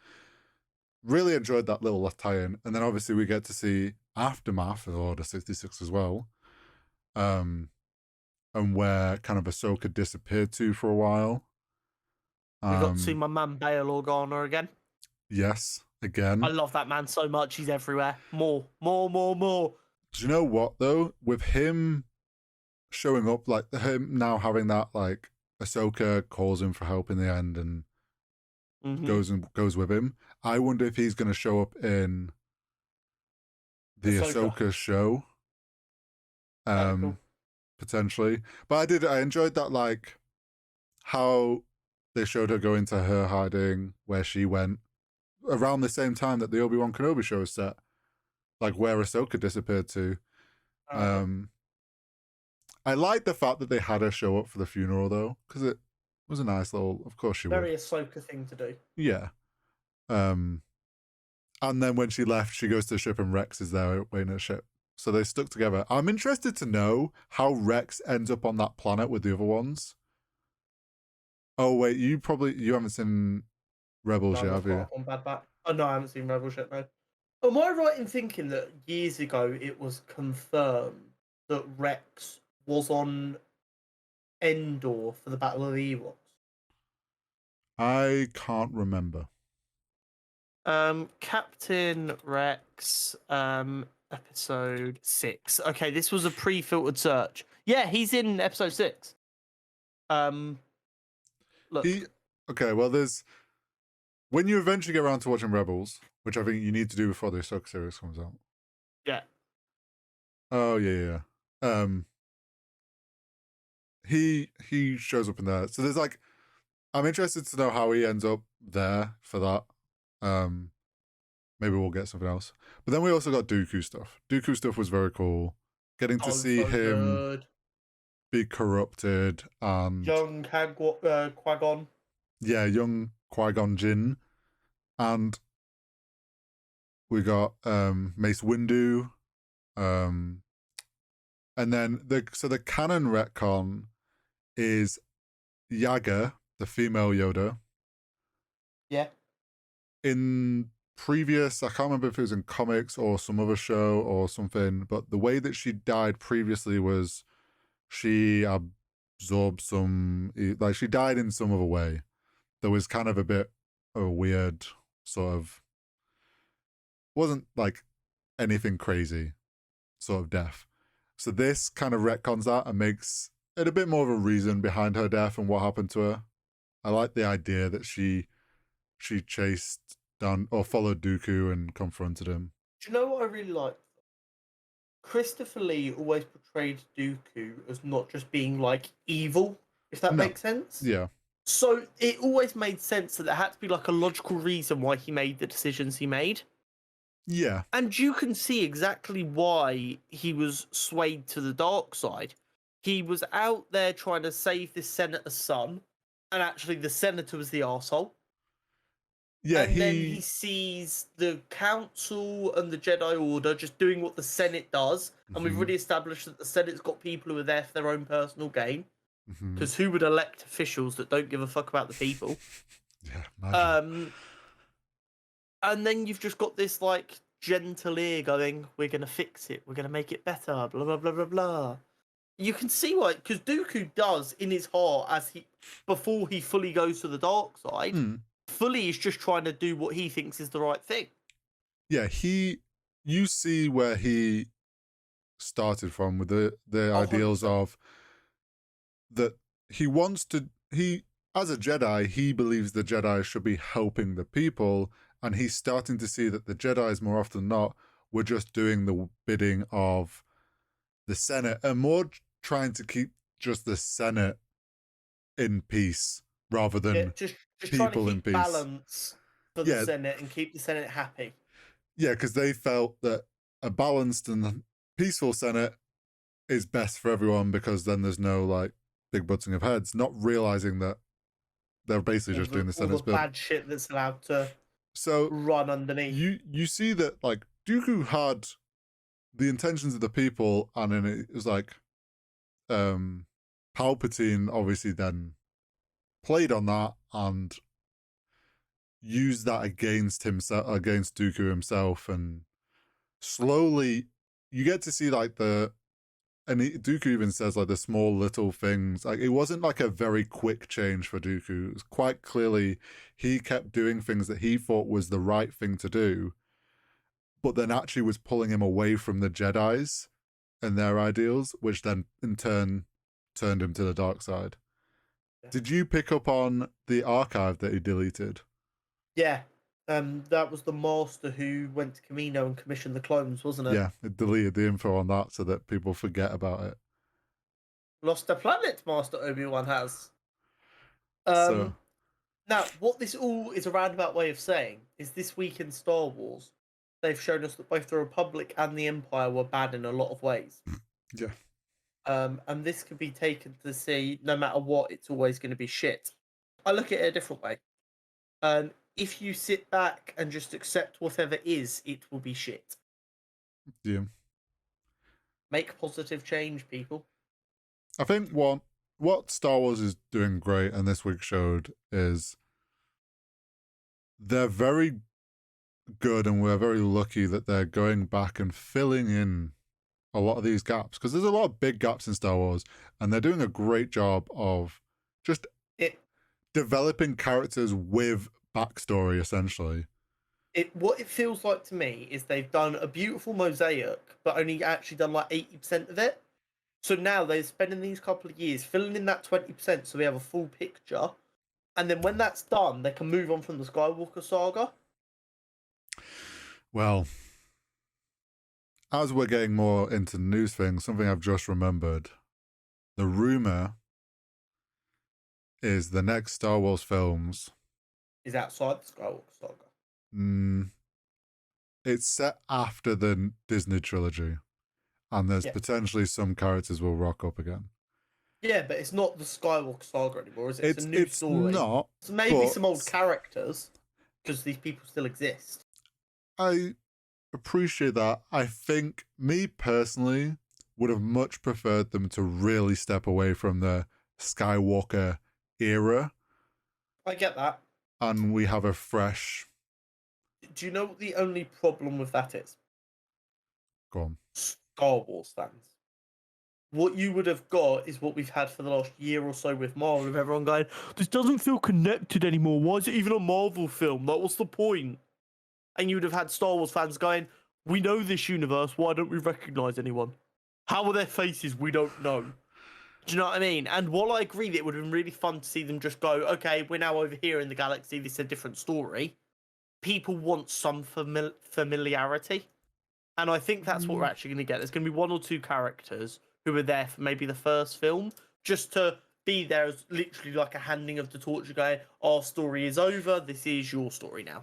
Really enjoyed that little tie-in. And then obviously we get to see aftermath of Order 66 as well. And where kind of Ahsoka disappeared to for a while. We got to see my man Bail Organa again. Yes, again. I love that man so much. He's everywhere. More. Do you know what, though? With him showing up, like him now having that, like, Ahsoka calls him for help in the end and goes with him. I wonder if he's going to show up in the Ahsoka show. Cool. Potentially. But I enjoyed that, like, how they showed her go into her hiding, where she went, around the same time that the Obi-Wan Kenobi show is set. Like, where Ahsoka disappeared to. I like the fact that they had her show up for the funeral, though, because it was a nice little... Of course she would. Very Ahsoka thing to do. Yeah. And then when she left, she goes to the ship and Rex is there waiting at the ship. So they stuck together. I'm interested to know how Rex ends up on that planet with the other ones. Oh, wait, you haven't seen Rebels yet, have you? On Bad Batch. Oh, no, I haven't seen Rebels yet, no. Am I right in thinking that years ago it was confirmed that Rex was on Andor for the Battle of the Ewoks? I can't remember. Captain Rex, episode 6. Okay, this was a pre-filtered search. Yeah, he's in episode 6. Look. Okay, well, there's... When you eventually get around to watching Rebels, which I think you need to do before the Ahsoka series comes out. Yeah. Oh, yeah. He shows up in there. So there's like... I'm interested to know how he ends up there for that. Maybe we'll get something else. But then we also got Dooku stuff. Dooku stuff was very cool. Getting to see him be corrupted and... Young Qui-Gon. Yeah, young Qui-Gon Jinn. And we got Mace Windu. And then the canon retcon is Yaga, the female Yoda. Yeah. In previous, I can't remember if it was in comics or some other show or something, but the way that she died previously was she absorb some, like she died in some other way. There was kind of a bit of a weird sort of, wasn't like anything crazy sort of death. So this kind of retcons that and makes it a bit more of a reason behind her death and what happened to her. I like the idea that she chased down or followed Dooku and confronted him. Do you know what I really like? Christopher Lee always portrayed Dooku as not just being like evil, if that No. makes sense. Yeah. So it always made sense that there had to be like a logical reason why he made the decisions he made. Yeah. And you can see exactly why he was swayed to the dark side. He was out there trying to save this senator's son, and actually the senator was the arsehole. Yeah, And then he sees the council and the Jedi Order just doing what the Senate does. And we've already established that the Senate's got people who are there for their own personal gain. Because who would elect officials that don't give a fuck about the people? Yeah, imagine. And then you've just got this like gentle ear going, we're going to fix it, we're going to make it better, blah, blah, blah, blah, blah. You can see why, because Dooku does in his heart, before he fully goes to the dark side, fully is just trying to do what he thinks is the right thing. Yeah, you see where he started from with the ideals 100%. of that he as a Jedi, he believes the Jedi should be helping the people, and he's starting to see that the Jedis more often than not were just doing the bidding of the Senate and more trying to keep just the Senate in peace rather than just trying to people in keep peace. balance for the Senate and keep the Senate happy. Yeah, because they felt that a balanced and peaceful Senate is best for everyone because then there's no like big butting of heads, not realizing that they're basically just doing the Senate's bill. Bad shit that's allowed to run underneath. You see that like Dooku had the intentions of the people, and then it was like Palpatine obviously then played on that and used that against Dooku himself, and slowly you get to see like Dooku even says like the small little things. Like it wasn't like a very quick change for Dooku. It was quite clearly he kept doing things that he thought was the right thing to do, but then actually was pulling him away from the Jedis and their ideals, which then in turn turned him to the dark side. Yeah. Did you pick up on the archive that he deleted? Yeah. That was the master who went to Camino and commissioned the clones, wasn't it? Yeah, it deleted the info on that so that people forget about it. Lost the planet, Master Obi-Wan has. Now, what this all is a roundabout way of saying is this week in Star Wars, they've shown us that both the Republic and the Empire were bad in a lot of ways. Yeah. And this could be taken to see, no matter what, it's always going to be shit. I look at it a different way. If you sit back and just accept whatever is, it will be shit. Yeah. Make positive change, people. I think what Star Wars is doing great, and this week showed, is they're very good, and we're very lucky that they're going back and filling in a lot of these gaps, because there's a lot of big gaps in Star Wars, and they're doing a great job of just developing characters with backstory, essentially. What it feels like to me is they've done a beautiful mosaic, but only actually done like 80% of it. So now they're spending these couple of years filling in that 20% so we have a full picture. And then when that's done, they can move on from the Skywalker saga. Well, as we're getting more into news things, something I've just remembered. The rumor is the next Star Wars films is outside the Skywalker saga. It's set after the Disney trilogy, and there's potentially some characters will rock up again. Yeah, but it's not the Skywalker saga anymore, is it? It's a new story. It's not. So maybe some old characters, because these people still exist. I appreciate that. I think, me personally, would have much preferred them to really step away from the Skywalker era. I get that. And we have a fresh... Do you know what the only problem with that is? Go on. Star Wars fans. what you would have got is what we've had for the last year or so with Marvel, with everyone going, this doesn't feel connected anymore. Why is it even a Marvel film? Like, what's the point? And you would have had Star Wars fans going, we know this universe. Why don't we recognize anyone? How are their faces? We don't know. Do you know what I mean? And while I agree that it would have been really fun to see them just go, okay, we're now over here in the galaxy. This is a different story. People want some familiarity. And I think that's what we're actually going to get. There's going to be one or two characters who were there for maybe the first film, just to be there as literally like a handing of the torch, going, our story is over. This is your story now.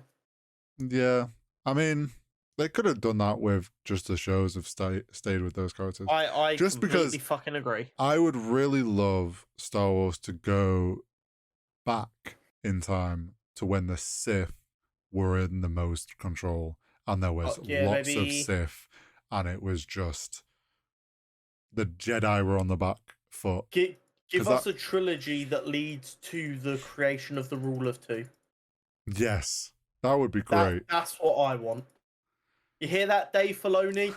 Yeah. I mean, they could have done that with just the shows have stayed with those characters. I just completely because fucking agree. I would really love Star Wars to go back in time to when the Sith were in the most control and there was lots of Sith and it was just the Jedi were on the back foot. Give us a trilogy that leads to the creation of the Rule of Two. Yes, that would be great. That's what I want. You hear that, Dave Filoni?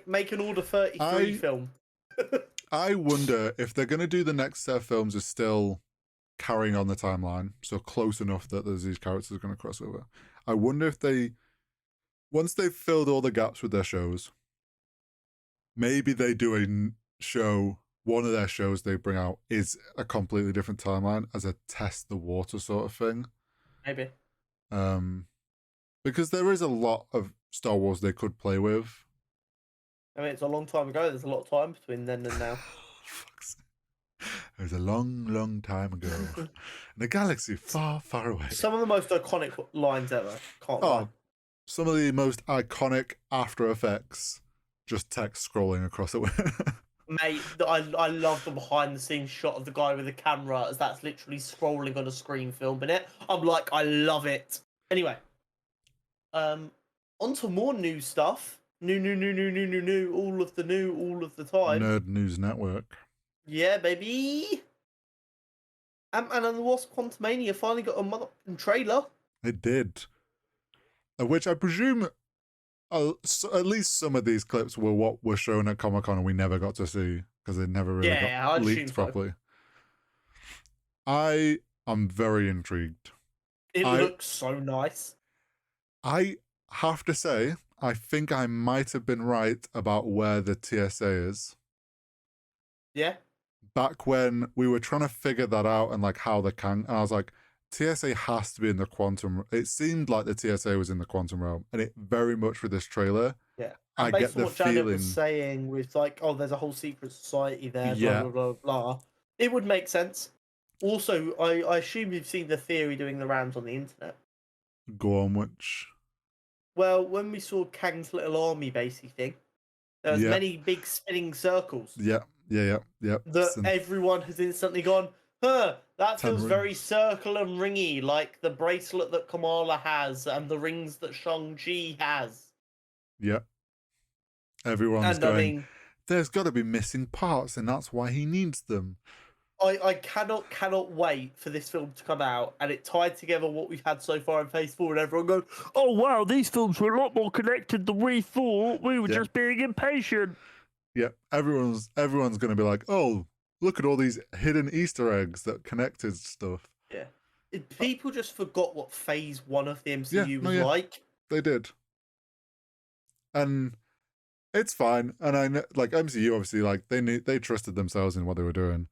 Make an Order 33 film. I wonder if they're going to do the next set of films is still carrying on the timeline, so close enough that there's these characters going to cross over. I wonder if they, once they've filled all the gaps with their shows, maybe they do a show, one of their shows they bring out is a completely different timeline as a test the water sort of thing. Maybe. Because there is a lot of Star Wars they could play with. I mean, it's a long time ago. There's a lot of time between then and now. It was a long, long time ago. In a galaxy far, far away. Some of the most iconic lines ever. Can't lie. Some of the most iconic After Effects, just text scrolling across it. Mate, I love the behind the scenes shot of the guy with the camera as that's literally scrolling on a screen filming it. I'm like, I love it. Anyway, on to more new stuff. New, all of the time. Nerd News Network. Yeah, baby. Ant-Man and the Wasp: Quantumania finally got a motherfucking trailer. It did. Which I presume at least some of these clips were what were shown at Comic-Con and we never got to see because they never really got leaked properly. I am very intrigued. It looks so nice. I have to say, I think I might have been right about where the TSA is. Yeah. Back when we were trying to figure that out and like how and I was like, TSA has to be in the quantum. It seemed like the TSA was in the quantum realm, and it very much with this trailer. Yeah, and I get the what feeling Janet was saying with like, oh, there's a whole secret society there. Blah blah blah blah. It would make sense. Also, I assume you've seen the theory doing the rounds on the internet. Go on, which? Well, when we saw Kang's little army basically thing, there was many big spinning circles. Yeah. That everyone has instantly gone, that feels very circle and ringy, like the bracelet that Kamala has and the rings that Shang-Chi has. Yeah. Everyone's going, there's got to be missing parts, and that's why he needs them. I cannot wait for this film to come out and it tied together what we've had so far in Phase 4 and everyone go, oh wow, these films were a lot more connected than we thought. We were just being impatient. Yeah, everyone's going to be like, oh, look at all these hidden Easter eggs that connected stuff. Yeah. People just forgot what Phase 1 of the MCU was like. They did. And it's fine. And I know, like, MCU, obviously, like, they trusted themselves in what they were doing.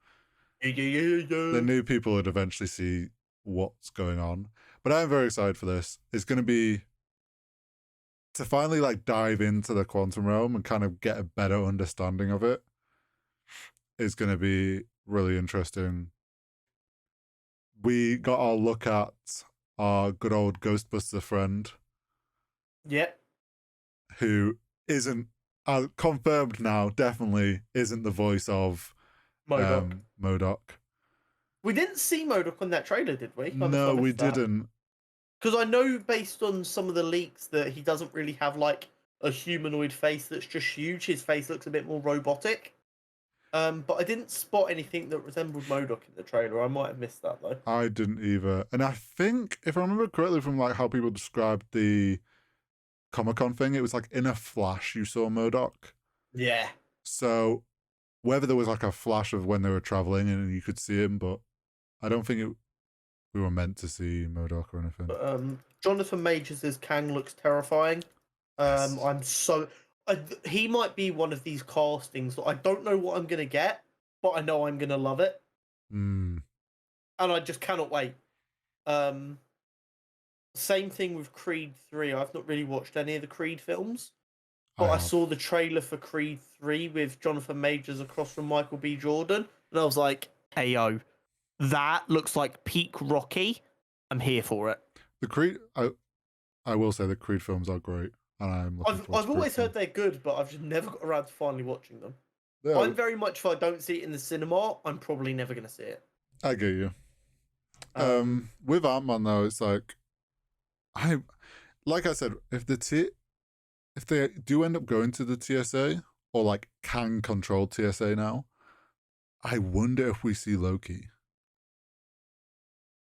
Yeah. They knew people would eventually see what's going on. But I'm very excited for this. It's going to be to finally, like, dive into the quantum realm and kind of get a better understanding of it. Is going to be really interesting. We got our look at our good old Ghostbuster friend. Yep. Who isn't, confirmed now, definitely isn't the voice of MODOK. We didn't see MODOK on that trailer, did we? No, we didn't. Because I know based on some of the leaks that he doesn't really have like a humanoid face that's just huge. His face looks a bit more robotic. But I didn't spot anything that resembled MODOK in the trailer. I might have missed that though. I didn't either. And I think, if I remember correctly from like how people described the Comic-Con thing, it was like in a flash you saw MODOK. Yeah. So whether there was like a flash of when they were traveling and you could see him, but I don't think we were meant to see Modok or anything. But, Jonathan Majors as Kang looks terrifying. Yes. He might be one of these castings that I don't know what I'm gonna get, but I know I'm gonna love it, Mm, and I just cannot wait. Um, Same thing with Creed 3. I've not really watched any of the Creed films, I but I have. saw the trailer for Creed 3 with Jonathan Majors across from Michael B. Jordan, and I was like, hey yo, that looks like peak Rocky. I'm here for it. The Creed, I will say the Creed films are great, and I'm looking forward to I've Creed always 4. heard they're good, but I've just never got around to finally watching them. Yeah, I'm very much, if I don't see it in the cinema, I'm probably never going to see it. I get you. Um, With Antman though, it's like like I said, if they do end up going to the TSA or like can control TSA now, I wonder if we see Loki.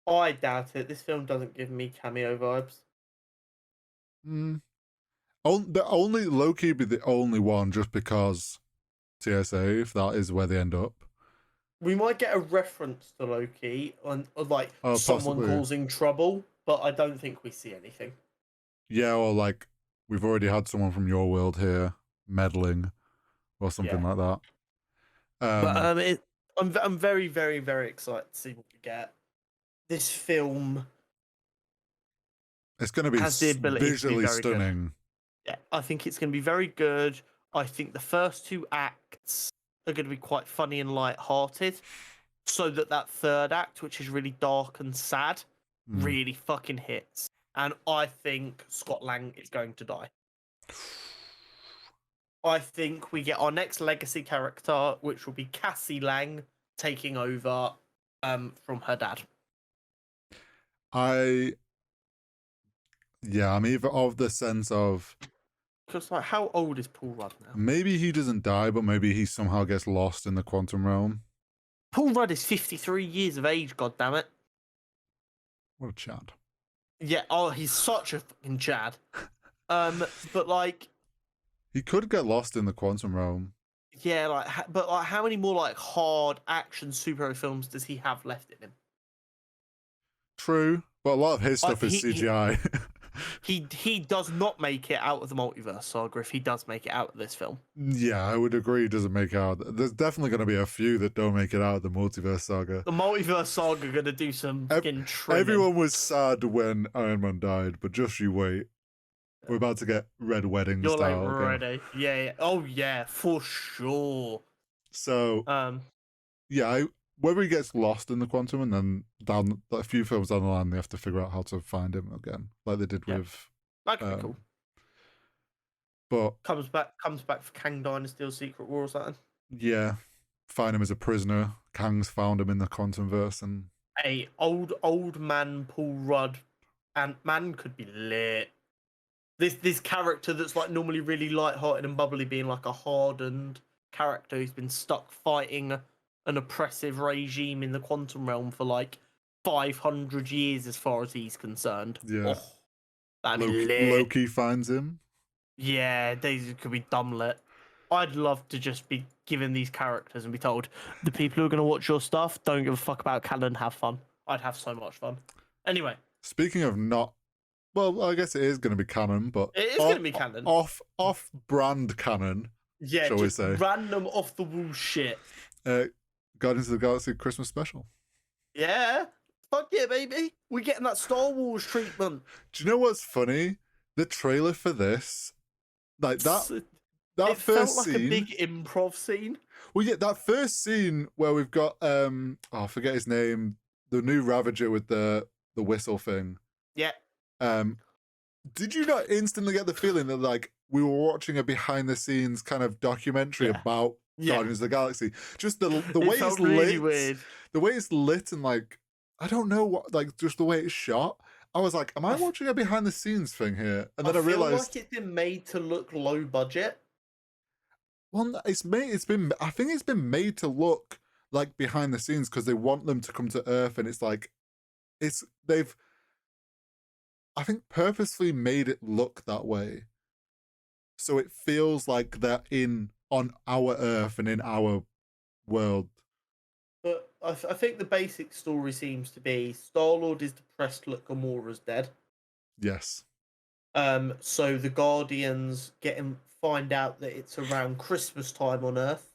I doubt it. This film doesn't give me cameo vibes. Mm. The only Loki be the only one just because TSA, if that is where they end up. We might get a reference to Loki on like someone Possibly. causing trouble, but I don't think we see anything. Yeah, or like we've already had someone from your world here meddling or something Yeah. like that. But I'm very, very, very excited to see what we get. This film it's going to be has the ability to be visually very good. stunning. Yeah, I think it's going to be very good. I think the first two acts are going to be quite funny and light-hearted, so that third act, which is really dark and sad, really fucking hits. And I think Scott Lang is going to die. I think we get our next legacy character, which will be Cassie Lang taking over from her dad. I'm either of the sense of Because like, how old is Paul Rudd now? maybe he doesn't die, but maybe he somehow gets lost in the quantum realm. Paul Rudd is 53 years of age. God damn it! What a Chad. Yeah. Oh, he's such a fucking Chad. But like, he could get lost in the quantum realm. Yeah, but like, how many more like hard action superhero films does he have left in him? True, but a lot of his stuff is CGI. He does not make it out of the multiverse saga if he does make it out of this film. Yeah, I would agree he doesn't make it out. There's definitely going to be a few that don't make it out of the multiverse saga. The multiverse saga going to do some fucking trimming. Everyone was sad when Iron Man died, but just you wait. We're about to get Red Wedding You're style. Like ready. Yeah. Oh, yeah, for sure. So, yeah, whether he gets lost in the quantum and then down a few films down the line, they have to figure out how to find him again, like they did with. That could be cool. But comes back for Kang Dynasty or Secret War or something. Yeah, find him as a prisoner. Kang's found him in the quantumverse, and a old man Paul Rudd Antman could be lit. This character that's like normally really light-hearted and bubbly being like a hardened character who's been stuck fighting an oppressive regime in the quantum realm for like 500 years as far as he's concerned. Yeah. Oh, that'd be lit. Loki finds him. Yeah, these could be dumb lit. I'd love to just be given these characters and be told, the people who are going to watch your stuff don't give a fuck about canon, have fun. I'd have so much fun. Anyway. Speaking of not... Well, I guess it is going to be canon, but... It is going to be canon. Off-brand canon, yeah, shall we say. Random off-the-wall shit. Guardians of the Galaxy Christmas special. Yeah. Fuck yeah, baby. We're getting that Star Wars treatment. Do you know what's funny? The trailer for this... Like, that it first felt like scene, a big improv scene. Well, yeah, that first scene where we've got I forget his name, the new Ravager with the whistle thing. Yeah. Did you not instantly get the feeling that like we were watching a behind the scenes kind of documentary about Guardians of the Galaxy? Just the way it's really lit, weird. the way it's lit, and like I don't know what, like just the way it's shot. I was like, am I watching a behind the scenes thing here? And then I realized like it's been made to look low budget. Well, I think it's been made to look like behind the scenes because they want them to come to Earth, and it's like they've I think purposefully made it look that way. So it feels like they're on our Earth and in our world. But I think the basic story seems to be Star-Lord is depressed that Gamora's dead. Yes. So the Guardians find out that it's around Christmas time on Earth.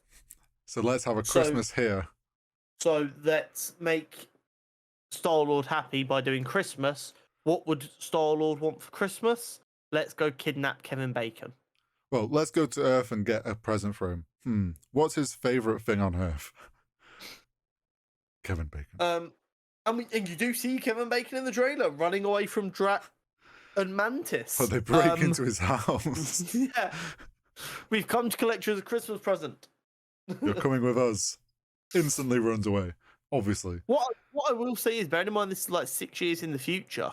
So let's have a So- Christmas here. So let's make Star-Lord happy by doing Christmas. What would Star-Lord want for Christmas? Let's go kidnap Kevin Bacon. Well, let's go to Earth and get a present for him. What's his favorite thing on Earth? Kevin Bacon. And you do see Kevin Bacon in the trailer running away from Drat and Mantis. But they break into his house. Yeah. We've come to collect you as a Christmas present. You're coming with us. Instantly runs away. Obviously. What I will say is, bearing in mind this is like 6 years in the future,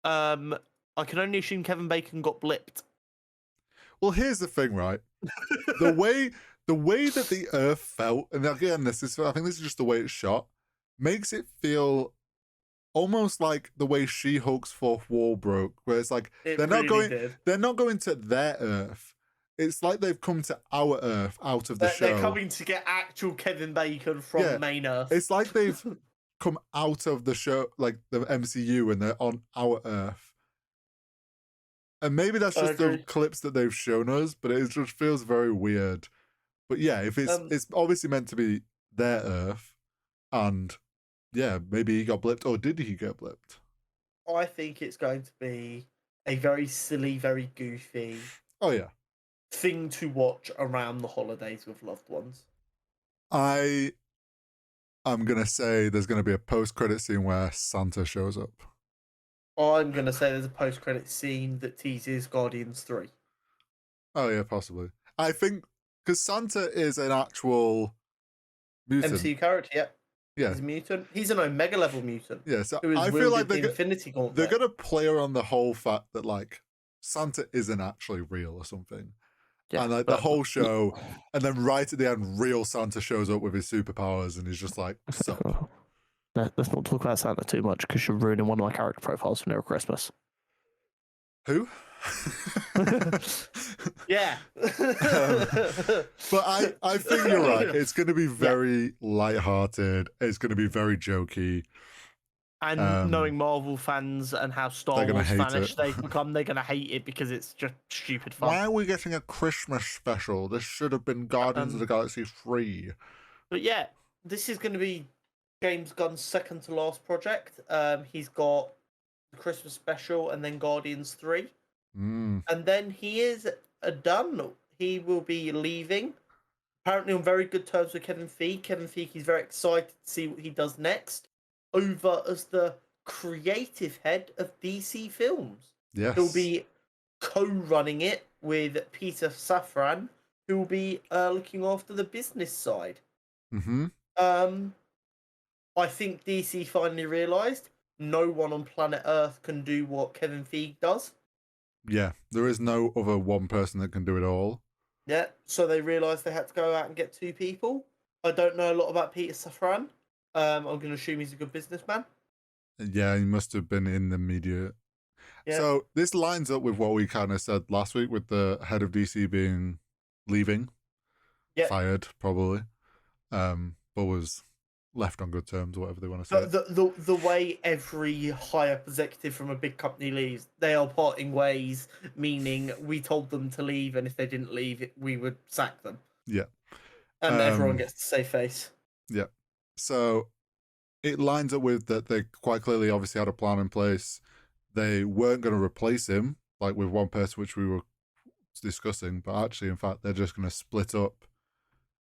I can only assume Kevin Bacon got blipped. Well, here's the thing, right? the way that the Earth felt, and again, I think this is just the way it's shot, makes it feel almost like the way She-Hulk's fourth wall broke, where it's like they're not going to their Earth. It's like they've come to our Earth out of the show. They're coming to get actual Kevin Bacon from main Earth. It's like they've come out of the show, like the MCU, and they're on our Earth. And maybe that's just the clips that they've shown us, but it just feels very weird. But yeah, if it's obviously meant to be their Earth, and yeah, maybe he got blipped, or did he get blipped? I think it's going to be a very silly, very goofy thing to watch around the holidays with loved ones. I'm going to say there's going to be a post-credit scene where Santa shows up. I'm going to say there's a post-credit scene that teases Guardians 3. Oh, yeah, possibly. I think, because Santa is an actual mutant. MCU character, yeah. Yeah. He's a mutant. He's an Omega-level mutant. Yeah, so I feel like they're going to play around the whole fact that, like, Santa isn't actually real or something. Yeah, and like the whole show, and then right at the end, real Santa shows up with his superpowers, and he's just like, "Sup." No, let's not talk about Santa too much because you're ruining one of my character profiles for Near Christmas. Who? Yeah. But I think you're right. It's going to be very lighthearted. It's going to be very jokey. And knowing Marvel fans and how Star Wars fanish they've become, they're going to hate it because it's just stupid fun. Why are we getting a Christmas special? This should have been Guardians of the Galaxy 3. But yeah, this is going to be James Gunn's second to last project. He's got the Christmas special and then Guardians 3. And then he is done. He will be leaving. Apparently on very good terms with Kevin Feige. Kevin Feige is very excited to see what he does next. Over as the creative head of DC Films. Yes. He'll be co-running it with Peter Safran, who will be looking after the business side. I think DC finally realised no one on planet Earth can do what Kevin Feige does. Yeah, there is no other one person that can do it all. Yeah, so they realised they had to go out and get two people. I don't know a lot about Peter Safran. I'm going to assume he's a good businessman. Yeah, he must have been in the media. Yeah. So this lines up with what we kind of said last week with the head of DC being leaving, fired probably, but was left on good terms, or whatever they want to say. The way every high-up executive from a big company leaves, they are parting ways, meaning we told them to leave, and if they didn't leave, we would sack them. Yeah. And everyone gets to save face. Yeah. So it lines up with that they quite clearly obviously had a plan in place. They weren't going to replace him, like with one person, which we were discussing, but actually, in fact, they're just going to split up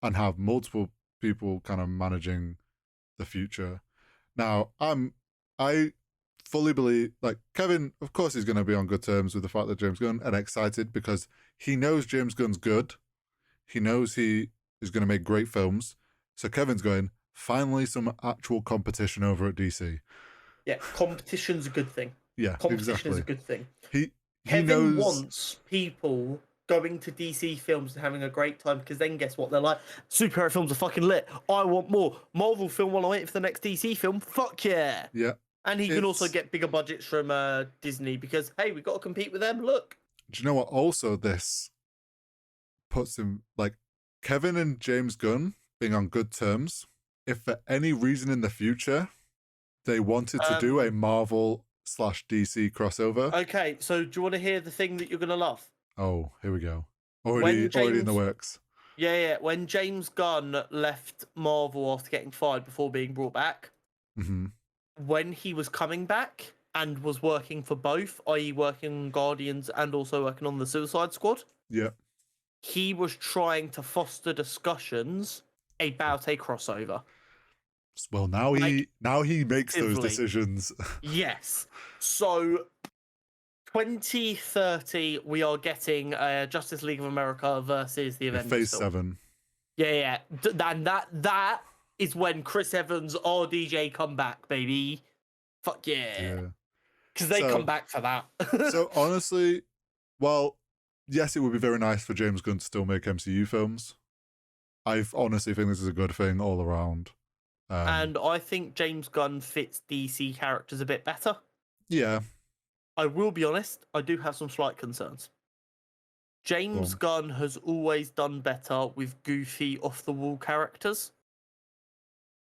and have multiple people kind of managing the future. Now, I fully believe, like, Kevin, of course he's going to be on good terms with the fact that James Gunn, and excited because he knows James Gunn's good. He knows he is going to make great films. So Kevin's going, finally some actual competition over at DC. Yeah, competition's a good thing. Yeah, competition is a good thing. Kevin wants people going to DC films and having a great time, because then guess what? They're like, superhero films are fucking lit. I want more. Marvel film while I wait for the next DC film. Fuck yeah. Yeah. And he can also get bigger budgets from Disney because, hey, we've got to compete with them. Look. Do you know what? Also, this puts him, like, Kevin and James Gunn being on good terms. If for any reason in the future they wanted to do a Marvel/DC crossover. Okay, so do you want to hear the thing that you're gonna love? Oh, here we go. Already in the works. Yeah. When James Gunn left Marvel after getting fired before being brought back, Mm-hmm. when he was coming back and was working for both, i.e., working on Guardians and also working on the Suicide Squad, Yeah. he was trying to foster discussions about a crossover. Well, now he makes those Actively. decisions. Yes. So 2030, we are getting Justice League of America versus the Avengers. Phase film. 7. Yeah. And that is when Chris Evans or DJ come back, baby. Fuck yeah. Because they come back for that. So honestly, well, yes, it would be very nice for James Gunn to still make MCU films. I honestly think this is a good thing all around. And I think James Gunn fits DC characters a bit better. Yeah. I will be honest, I do have some slight concerns. James Gunn has always done better with goofy, off-the-wall characters.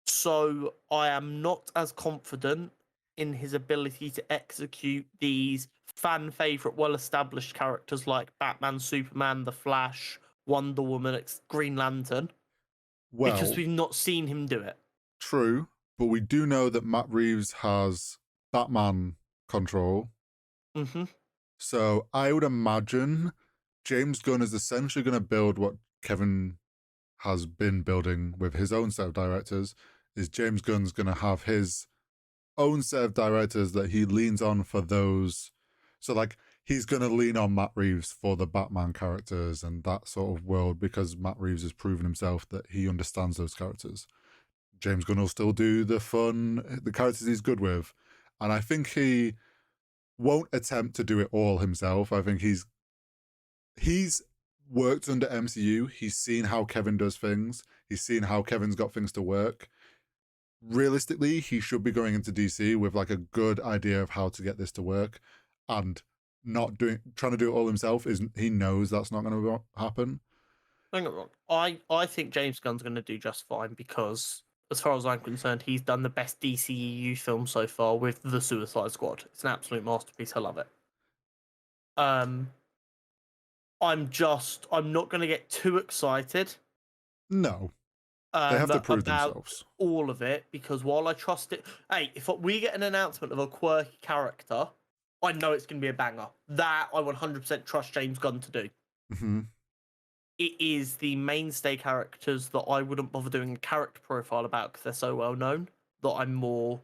So I am not as confident in his ability to execute these fan-favourite, well-established characters like Batman, Superman, The Flash, Wonder Woman, Green Lantern. Well, because we've not seen him do it. True, but we do know that Matt Reeves has Batman control. Mm-hmm. So I would imagine James Gunn is essentially going to build what Kevin has been building with his own set of directors. Is James Gunn's going to have his own set of directors that he leans on for those. So like he's going to lean on Matt Reeves for the Batman characters and that sort of world because Matt Reeves has proven himself that he understands those characters. James Gunn will still do the characters he's good with. And I think he won't attempt to do it all himself. I think he's worked under MCU. He's seen how Kevin does things. He's seen how Kevin's got things to work. Realistically, he should be going into DC with like a good idea of how to get this to work and not trying to do it all himself. He knows that's not going to happen. Don't get me wrong. I think James Gunn's going to do just fine because, as far as I'm concerned, he's done the best DCEU film so far with The Suicide Squad. It's an absolute masterpiece. I love it. I'm not going to get too excited. No. They have to prove themselves. All of it, because while I trust it, hey, if we get an announcement of a quirky character, I know it's going to be a banger. That I 100% trust James Gunn to do. Mm-hmm. It is the mainstay characters that I wouldn't bother doing a character profile about because they're so well known that I'm more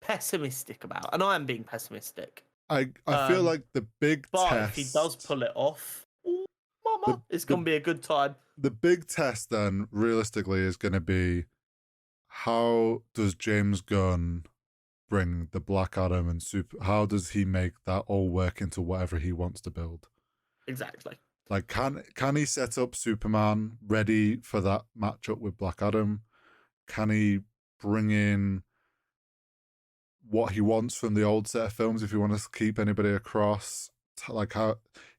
pessimistic about, and I am being pessimistic. I feel like the big but test. If he does pull it off, mama, it's going to be a good time. The big test then, realistically, is going to be how does James Gunn bring the Black Adam and how does he make that all work into whatever he wants to build? Exactly. Like, can he set up Superman ready for that matchup with Black Adam? Can he bring in what he wants from the old set of films if he wants to keep anybody across? Like,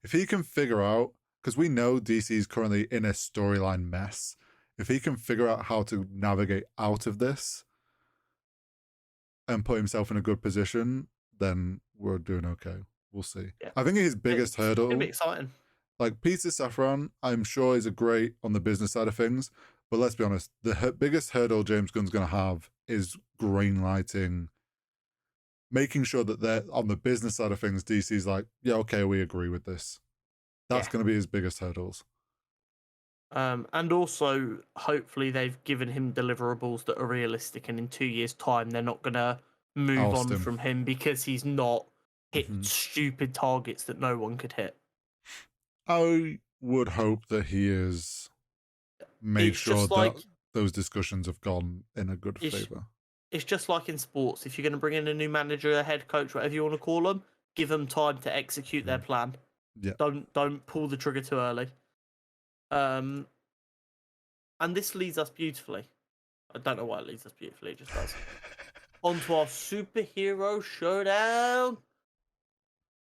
if he can figure out, because we know DC is currently in a storyline mess, if he can figure out how to navigate out of this and put himself in a good position, then we're doing okay. We'll see. Yeah. I think his biggest hurdle... It'll be exciting. Like, Peter Safran, I'm sure is a great on the business side of things, but let's be honest, the biggest hurdle James Gunn's going to have is greenlighting, making sure that they're on the business side of things, DC's like, yeah, okay, we agree with this. That's going to be his biggest hurdles. And also, hopefully they've given him deliverables that are realistic, and in 2 years' time, they're not going to move on from him because he's not hit stupid targets that no one could hit. I would hope that he is made sure that those discussions have gone in a good favor. It's just like in sports. If you're going to bring in a new manager, a head coach, whatever you want to call them, give them time to execute their plan. Yeah. Don't pull the trigger too early. And this leads us beautifully. I don't know why it leads us beautifully. It just does. Onto our superhero showdown.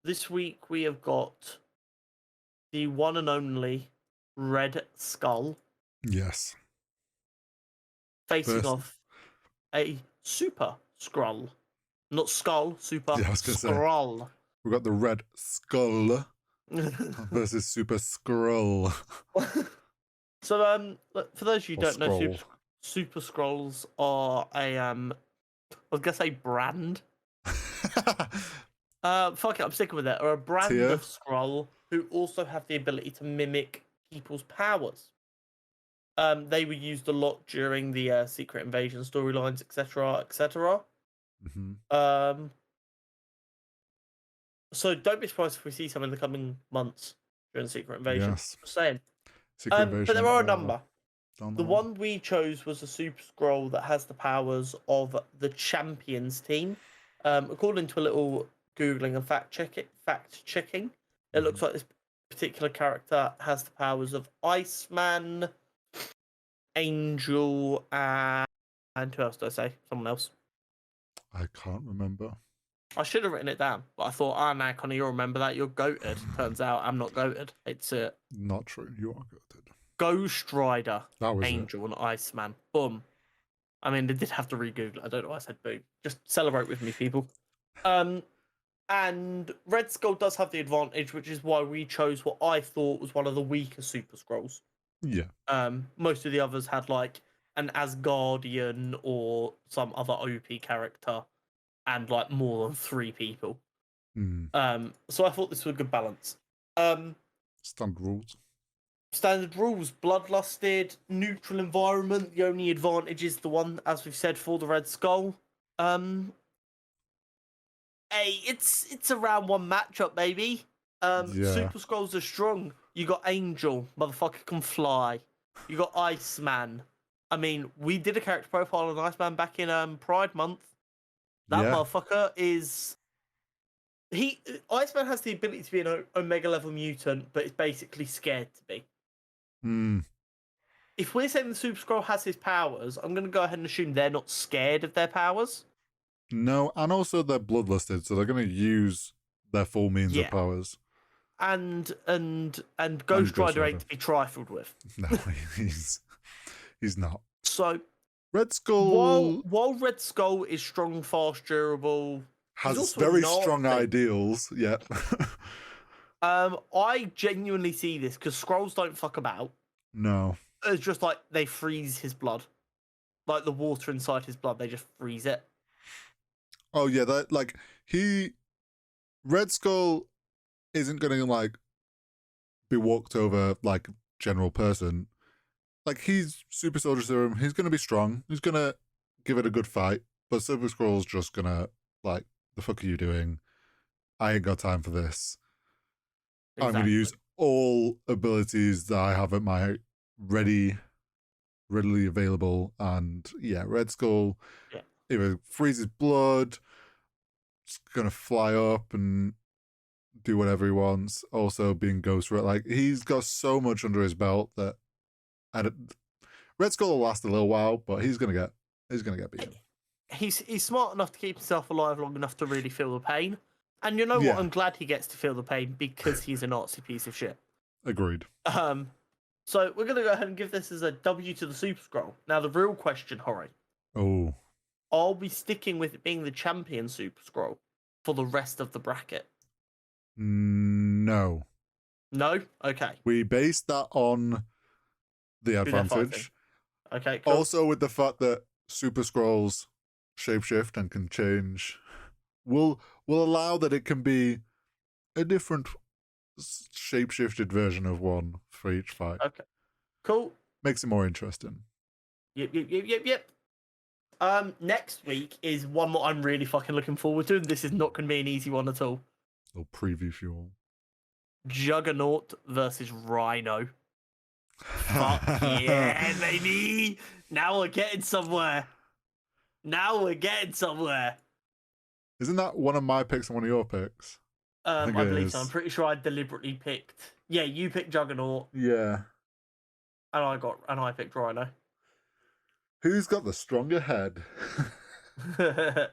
This week we have got the one and only Red Skull Yes. facing First, off a Super Skrull. Not Skull, Super yeah, I was gonna say Skrull. we've got the Red Skull versus Super Skrull So, look, for those of you who or don't know, Scroll. Super Scrolls are I was gonna say brand. Fuck it, I'm sticking with it. Are a brand Tier. of Skrull who also have the ability to mimic people's powers. They were used a lot during the Secret Invasion storylines, etc., etc. Mm-hmm. So don't be surprised if we see some in the coming months during Secret Invasion. Yes. Just saying. Secret But there Invasion are a or number. down the The line. one we chose was a Super Scroll that has the powers of the Champions team. According to a little googling and fact checking, it looks like this particular character has the powers of Iceman, Angel, and who else did I say? Someone else. I can't remember. I should have written it down, but I thought, nah, Connor, you'll remember that. You're goated. Turns out I'm not goated. It's Not true. You are good. Ghost Rider, That was Angel, and Iceman. Boom. I mean, they did have to re-Google it. I don't know why I said boom. Just celebrate with me, people. And Red Skull does have the advantage, which is why we chose what I thought was one of the weaker Super Scrolls. it. Yeah. Most of the others had like an Asgardian or some other OP character, and like more than 3 people. So I thought this was a good balance. Standard rules. Standard rules: bloodlusted, neutral environment. The only advantage is the one, as we've said, for the Red Skull. Hey, it's a round 1 matchup, baby. Yeah. Super Skrulls are strong. You got Angel, motherfucker can fly. You got Iceman. I mean, we did a character profile on Iceman back in Pride Month. That motherfucker is. Iceman has the ability to be an Omega level mutant, but is basically scared to be. If we're saying the Super Skrull has his powers, I'm going to go ahead and assume they're not scared of their powers. No, and also they're bloodlusted, so they're going to use their full means of powers. And Ghost Rider ain't to be trifled with. No, he's not. So Red Skull, while Red Skull is strong, fast, durable, has very strong ideals. Yeah. I genuinely see this because Skrulls don't fuck about. No. It's just like they freeze his blood, like the water inside his blood. They just freeze it. Oh yeah, that like Red Skull isn't gonna like be walked over like general person. Like he's Super Soldier Serum. He's gonna be strong. He's gonna give it a good fight. But Super Skrull's just gonna like, the fuck are you doing? I ain't got time for this. Exactly. I'm gonna use all abilities that I have at my readily available, and yeah, Red Skull either freezes blood, just gonna fly up and do whatever he wants. Also, being Ghost Rider, like he's got so much under his belt that, and Red Skull will last a little while, but he's gonna get beaten. He's smart enough to keep himself alive long enough to really feel the pain. And you know what? I'm glad he gets to feel the pain because he's a Nazi piece of shit. Agreed. So we're gonna go ahead and give this as a W to the Super Skrull. Now the real question, Hori. Oh. Are we sticking with it being the champion Super Skrull for the rest of the bracket? No. No? Okay. We based that on the advantage. Okay, cool. Also with the fact that Super Skrulls shapeshift and can change will allow that it can be a different shapeshifted version of one for each fight. Okay. Cool. Makes it more interesting. Yep. Next week is one that I'm really fucking looking forward to, and this is not going to be an easy one at all. A little preview for you all. Juggernaut versus Rhino. Fuck yeah, baby! Now we're getting somewhere. Isn't that one of my picks and one of your picks? I believe so. I'm pretty sure I deliberately picked. Yeah, you picked Juggernaut. Yeah. And I picked Rhino. Who's got the stronger head? Yeah,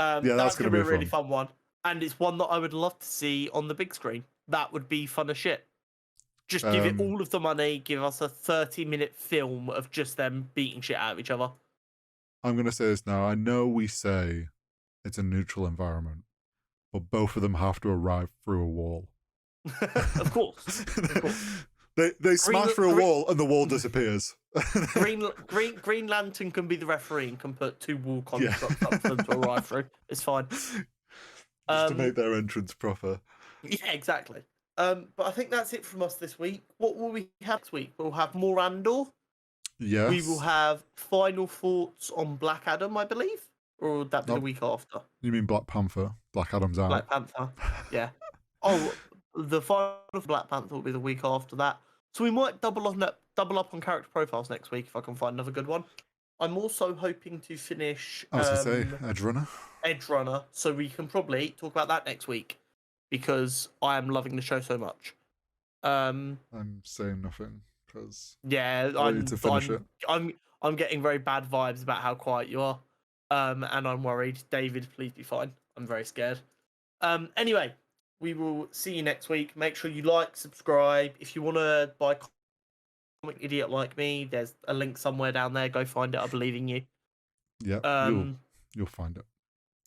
that's gonna be a really fun one. And it's one that I would love to see on the big screen. That would be fun as shit. Just give it all of the money. Give us a 30-minute film of just them beating shit out of each other. I'm going to say this now. I know we say it's a neutral environment, but both of them have to arrive through a wall. Of course. Of course. They smash through a wall and the wall disappears. Green Lantern can be the referee and can put 2 wall constructs up for them to arrive through. It's fine. Just to make their entrance proper. Yeah, exactly. But I think that's it from us this week. What will we have next week? We'll have more Andor. Yes. We will have final thoughts on Black Adam, I believe. Or would that be the week after? You mean Black Panther? Black Adam's out. Black Panther. Yeah. Oh, the final for Black Panther will be the week after that. So we might double up on character profiles next week if I can find another good one. I'm also hoping to finish I was going to say, Edge Runner. Edge Runner, so we can probably talk about that next week because I am loving the show so much. I'm saying nothing because I need to finish it. I'm getting very bad vibes about how quiet you are, and I'm worried. David, please be fine. I'm very scared. Anyway, we will see you next week. Make sure you like, subscribe. If you want to buy Comic Idiot like me, there's a link somewhere down there. Go find it. I believe in you. Yeah, you'll find it.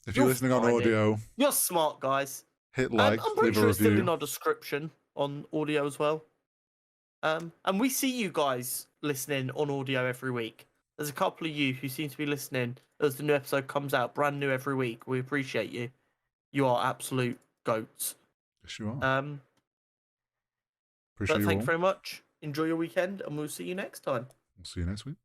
If you're listening on audio, you're smart, guys. Hit like, I'm pretty leave sure a it's still review. in our description on audio as well. And we see you guys listening on audio every week. There's a couple of you who seem to be listening as the new episode comes out, brand new every week. We appreciate you. You are absolute goats. Yes, you are. But thanks very much. Enjoy your weekend, and we'll see you next time. We'll see you next week.